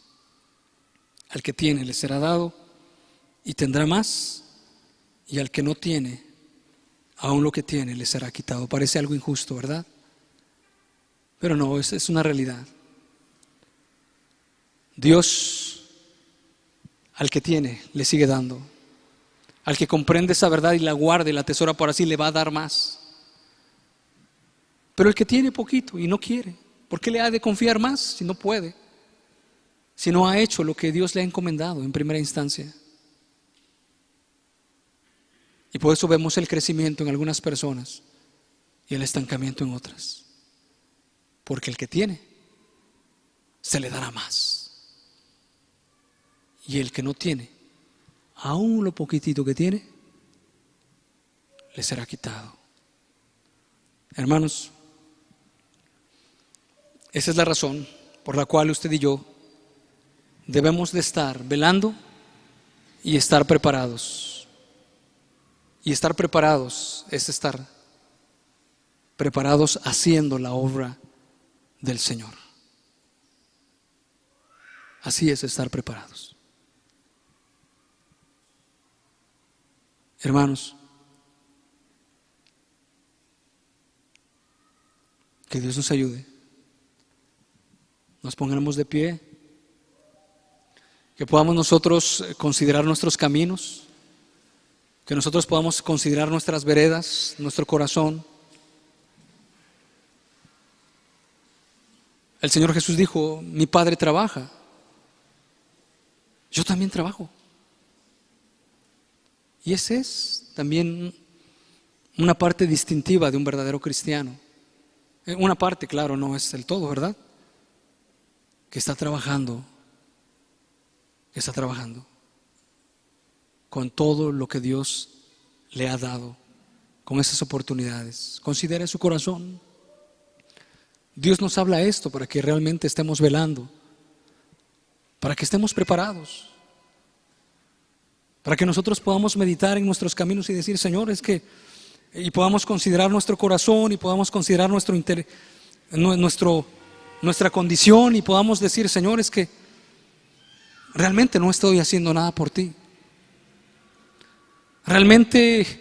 Al que tiene le será dado y tendrá más, y al que no tiene, aún lo que tiene le será quitado. Parece algo injusto, ¿verdad? Pero no, es una realidad. Dios al que tiene le sigue dando. Al que comprende esa verdad y la guarda y la atesora por así, le va a dar más. Pero el que tiene poquito y no quiere, ¿por qué le ha de confiar más si no puede? Si no ha hecho lo que Dios le ha encomendado en primera instancia. Y por eso vemos el crecimiento en algunas personas y el estancamiento en otras. Porque el que tiene, se le dará más. Y el que no tiene, aún lo poquitito que tiene, le será quitado. Hermanos, esa es la razón por la cual usted y yo debemos de estar velando y estar preparados. Y estar preparados es estar preparados haciendo la obra del Señor. Así es estar preparados. Hermanos, que Dios nos ayude Nos pongamos de pie, que podamos nosotros considerar nuestros caminos, que nosotros podamos considerar nuestras veredas, nuestro corazón. El Señor Jesús dijo: mi Padre trabaja, yo también trabajo. Y esa es también una parte distintiva de un verdadero cristiano. Una parte, claro, no es el todo, ¿verdad? Que está trabajando con todo lo que Dios le ha dado, con esas oportunidades. Considere su corazón. Dios nos habla esto para que realmente estemos velando, para que estemos preparados, para que nosotros podamos meditar en nuestros caminos y decir: Señor, y podamos considerar nuestro corazón y podamos considerar nuestra condición y podamos decir: Señor, es que realmente no estoy haciendo nada por ti. Realmente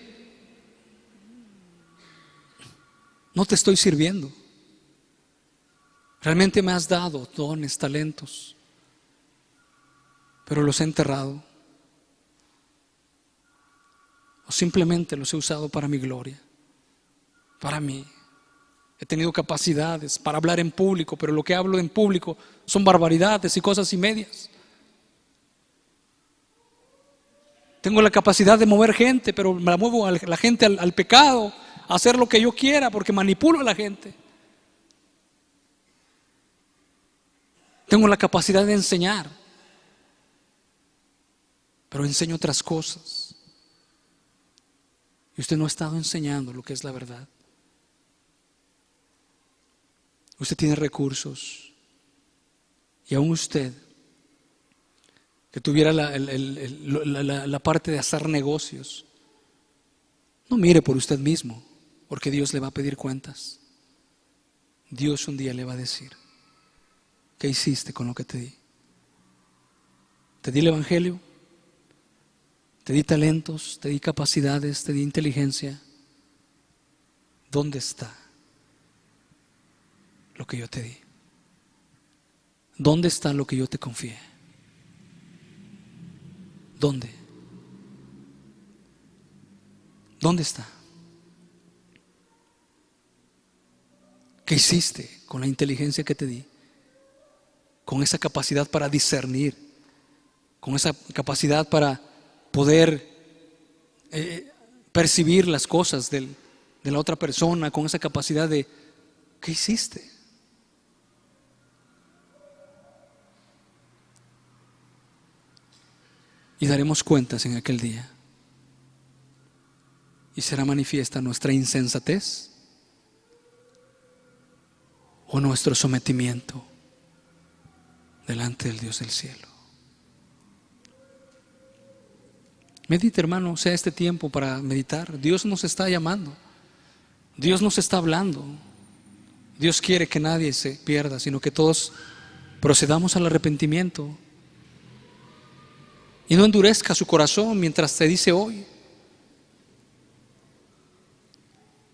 no te estoy sirviendo. Realmente me has dado dones, talentos, pero los he enterrado. O simplemente los he usado para mi gloria, para mí. He tenido capacidades para hablar en público, pero lo que hablo en público son barbaridades y cosas y medias. Tengo la capacidad de mover gente, pero me la muevo a la gente al pecado, a hacer lo que yo quiera, porque manipulo a la gente. Tengo la capacidad de enseñar, pero enseño otras cosas. Y usted no ha estado enseñando lo que es la verdad. Usted tiene recursos, y aún usted que tuviera la parte de hacer negocios, no mire por usted mismo, porque Dios le va a pedir cuentas. Dios un día le va a decir: ¿qué hiciste con lo que te di? Te di el evangelio, te di talentos, te di capacidades, te di inteligencia. ¿Dónde está lo que yo te di? ¿Dónde está lo que yo te confié? ¿Dónde? ¿Dónde está? ¿Qué hiciste con la inteligencia que te di? Con esa capacidad para discernir, con esa capacidad para poder percibir las cosas de la otra persona, con esa capacidad de ¿qué hiciste? Y daremos cuentas en aquel día. Y será manifiesta nuestra insensatez o nuestro sometimiento delante del Dios del cielo. Medite, hermano, sea este tiempo para meditar. Dios nos está llamando. Dios nos está hablando. Dios quiere que nadie se pierda, sino que todos procedamos al arrepentimiento. Y no endurezca su corazón mientras te dice hoy.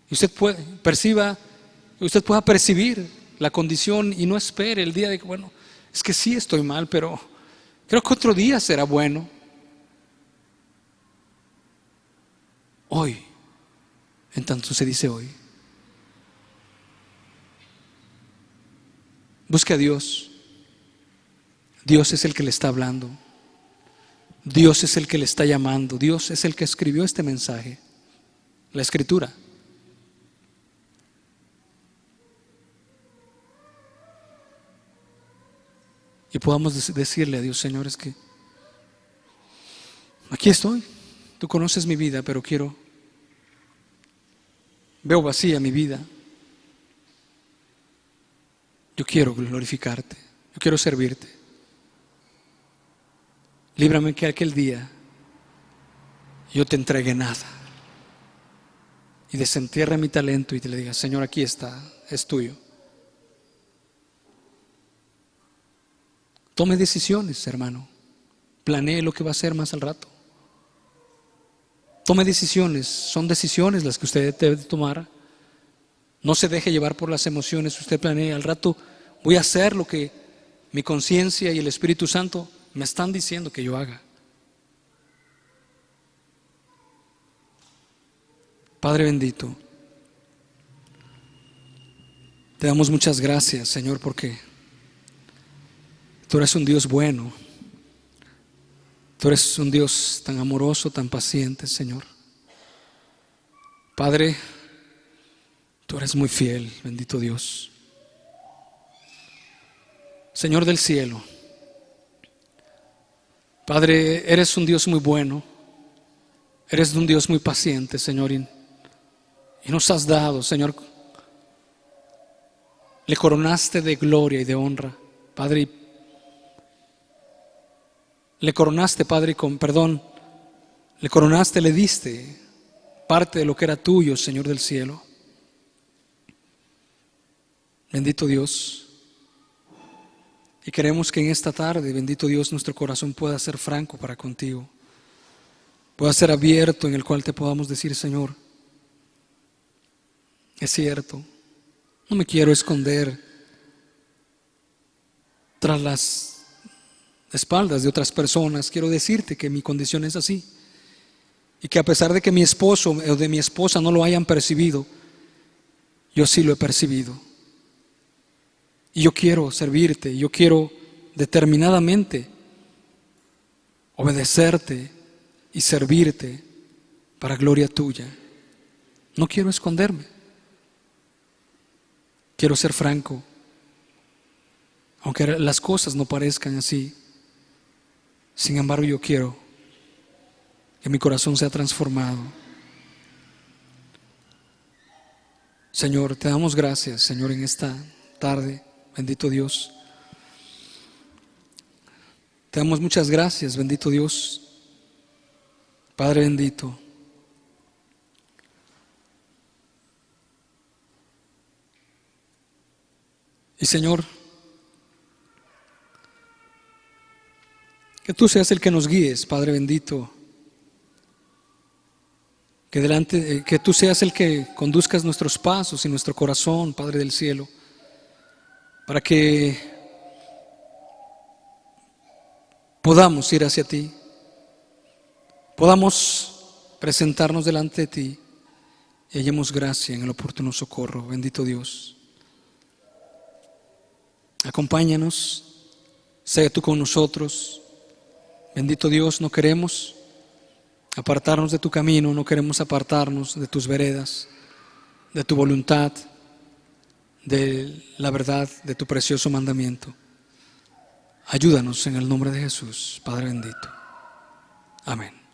Y usted pueda percibir la condición y no espere el día de que, bueno, es que sí estoy mal, pero creo que otro día será bueno. Hoy, en tanto se dice hoy. Busque a Dios. Dios es el que le está hablando. Dios es el que le está llamando. Dios es el que escribió este mensaje, la Escritura. Y podamos decirle a Dios: Señor, es que aquí estoy. Tú conoces mi vida, pero veo vacía mi vida. Yo quiero glorificarte. Yo quiero servirte. Líbrame que aquel día yo te entregue nada y desentierre mi talento y te le diga: Señor, aquí está, es tuyo. Tome decisiones, hermano. Planee lo que va a hacer más al rato. Tome decisiones, son decisiones las que usted debe tomar. No se deje llevar por las emociones. Usted planea: al rato voy a hacer lo que mi conciencia y el Espíritu Santo me están diciendo que yo haga. Padre bendito, te damos muchas gracias, Señor, porque tú eres un Dios bueno. Tú eres un Dios tan amoroso, tan paciente, Señor. Padre, tú eres muy fiel, bendito Dios. Señor del cielo, Padre, eres un Dios muy bueno. Eres un Dios muy paciente, Señor. Y nos has dado, Señor, le coronaste de gloria y de honra, Padre. Le coronaste, Padre, le coronaste, le diste parte de lo que era tuyo, Señor del cielo. Bendito Dios. Y queremos que en esta tarde, bendito Dios, nuestro corazón pueda ser franco para contigo, pueda ser abierto, en el cual te podamos decir: Señor, es cierto, no me quiero esconder tras las espaldas de otras personas. Quiero decirte que mi condición es así, y que a pesar de que mi esposo o de mi esposa no lo hayan percibido, yo sí lo he percibido. Y yo quiero servirte, yo quiero determinadamente obedecerte y servirte para gloria tuya. No quiero esconderme, quiero ser franco, aunque las cosas no parezcan así. Sin embargo, yo quiero que mi corazón sea transformado. Señor, te damos gracias, Señor, en esta tarde, bendito Dios. Te damos muchas gracias, bendito Dios. Padre bendito, y Señor, que tú seas el que nos guíes, Padre bendito. Que tú seas el que conduzcas nuestros pasos y nuestro corazón, Padre del cielo, para que podamos ir hacia ti, podamos presentarnos delante de ti y hallemos gracia en el oportuno socorro. Bendito Dios, acompáñanos, sé tú con nosotros. Bendito Dios, no queremos apartarnos de tu camino, no queremos apartarnos de tus veredas, de tu voluntad, de la verdad, de tu precioso mandamiento. Ayúdanos en el nombre de Jesús, Padre bendito. Amén.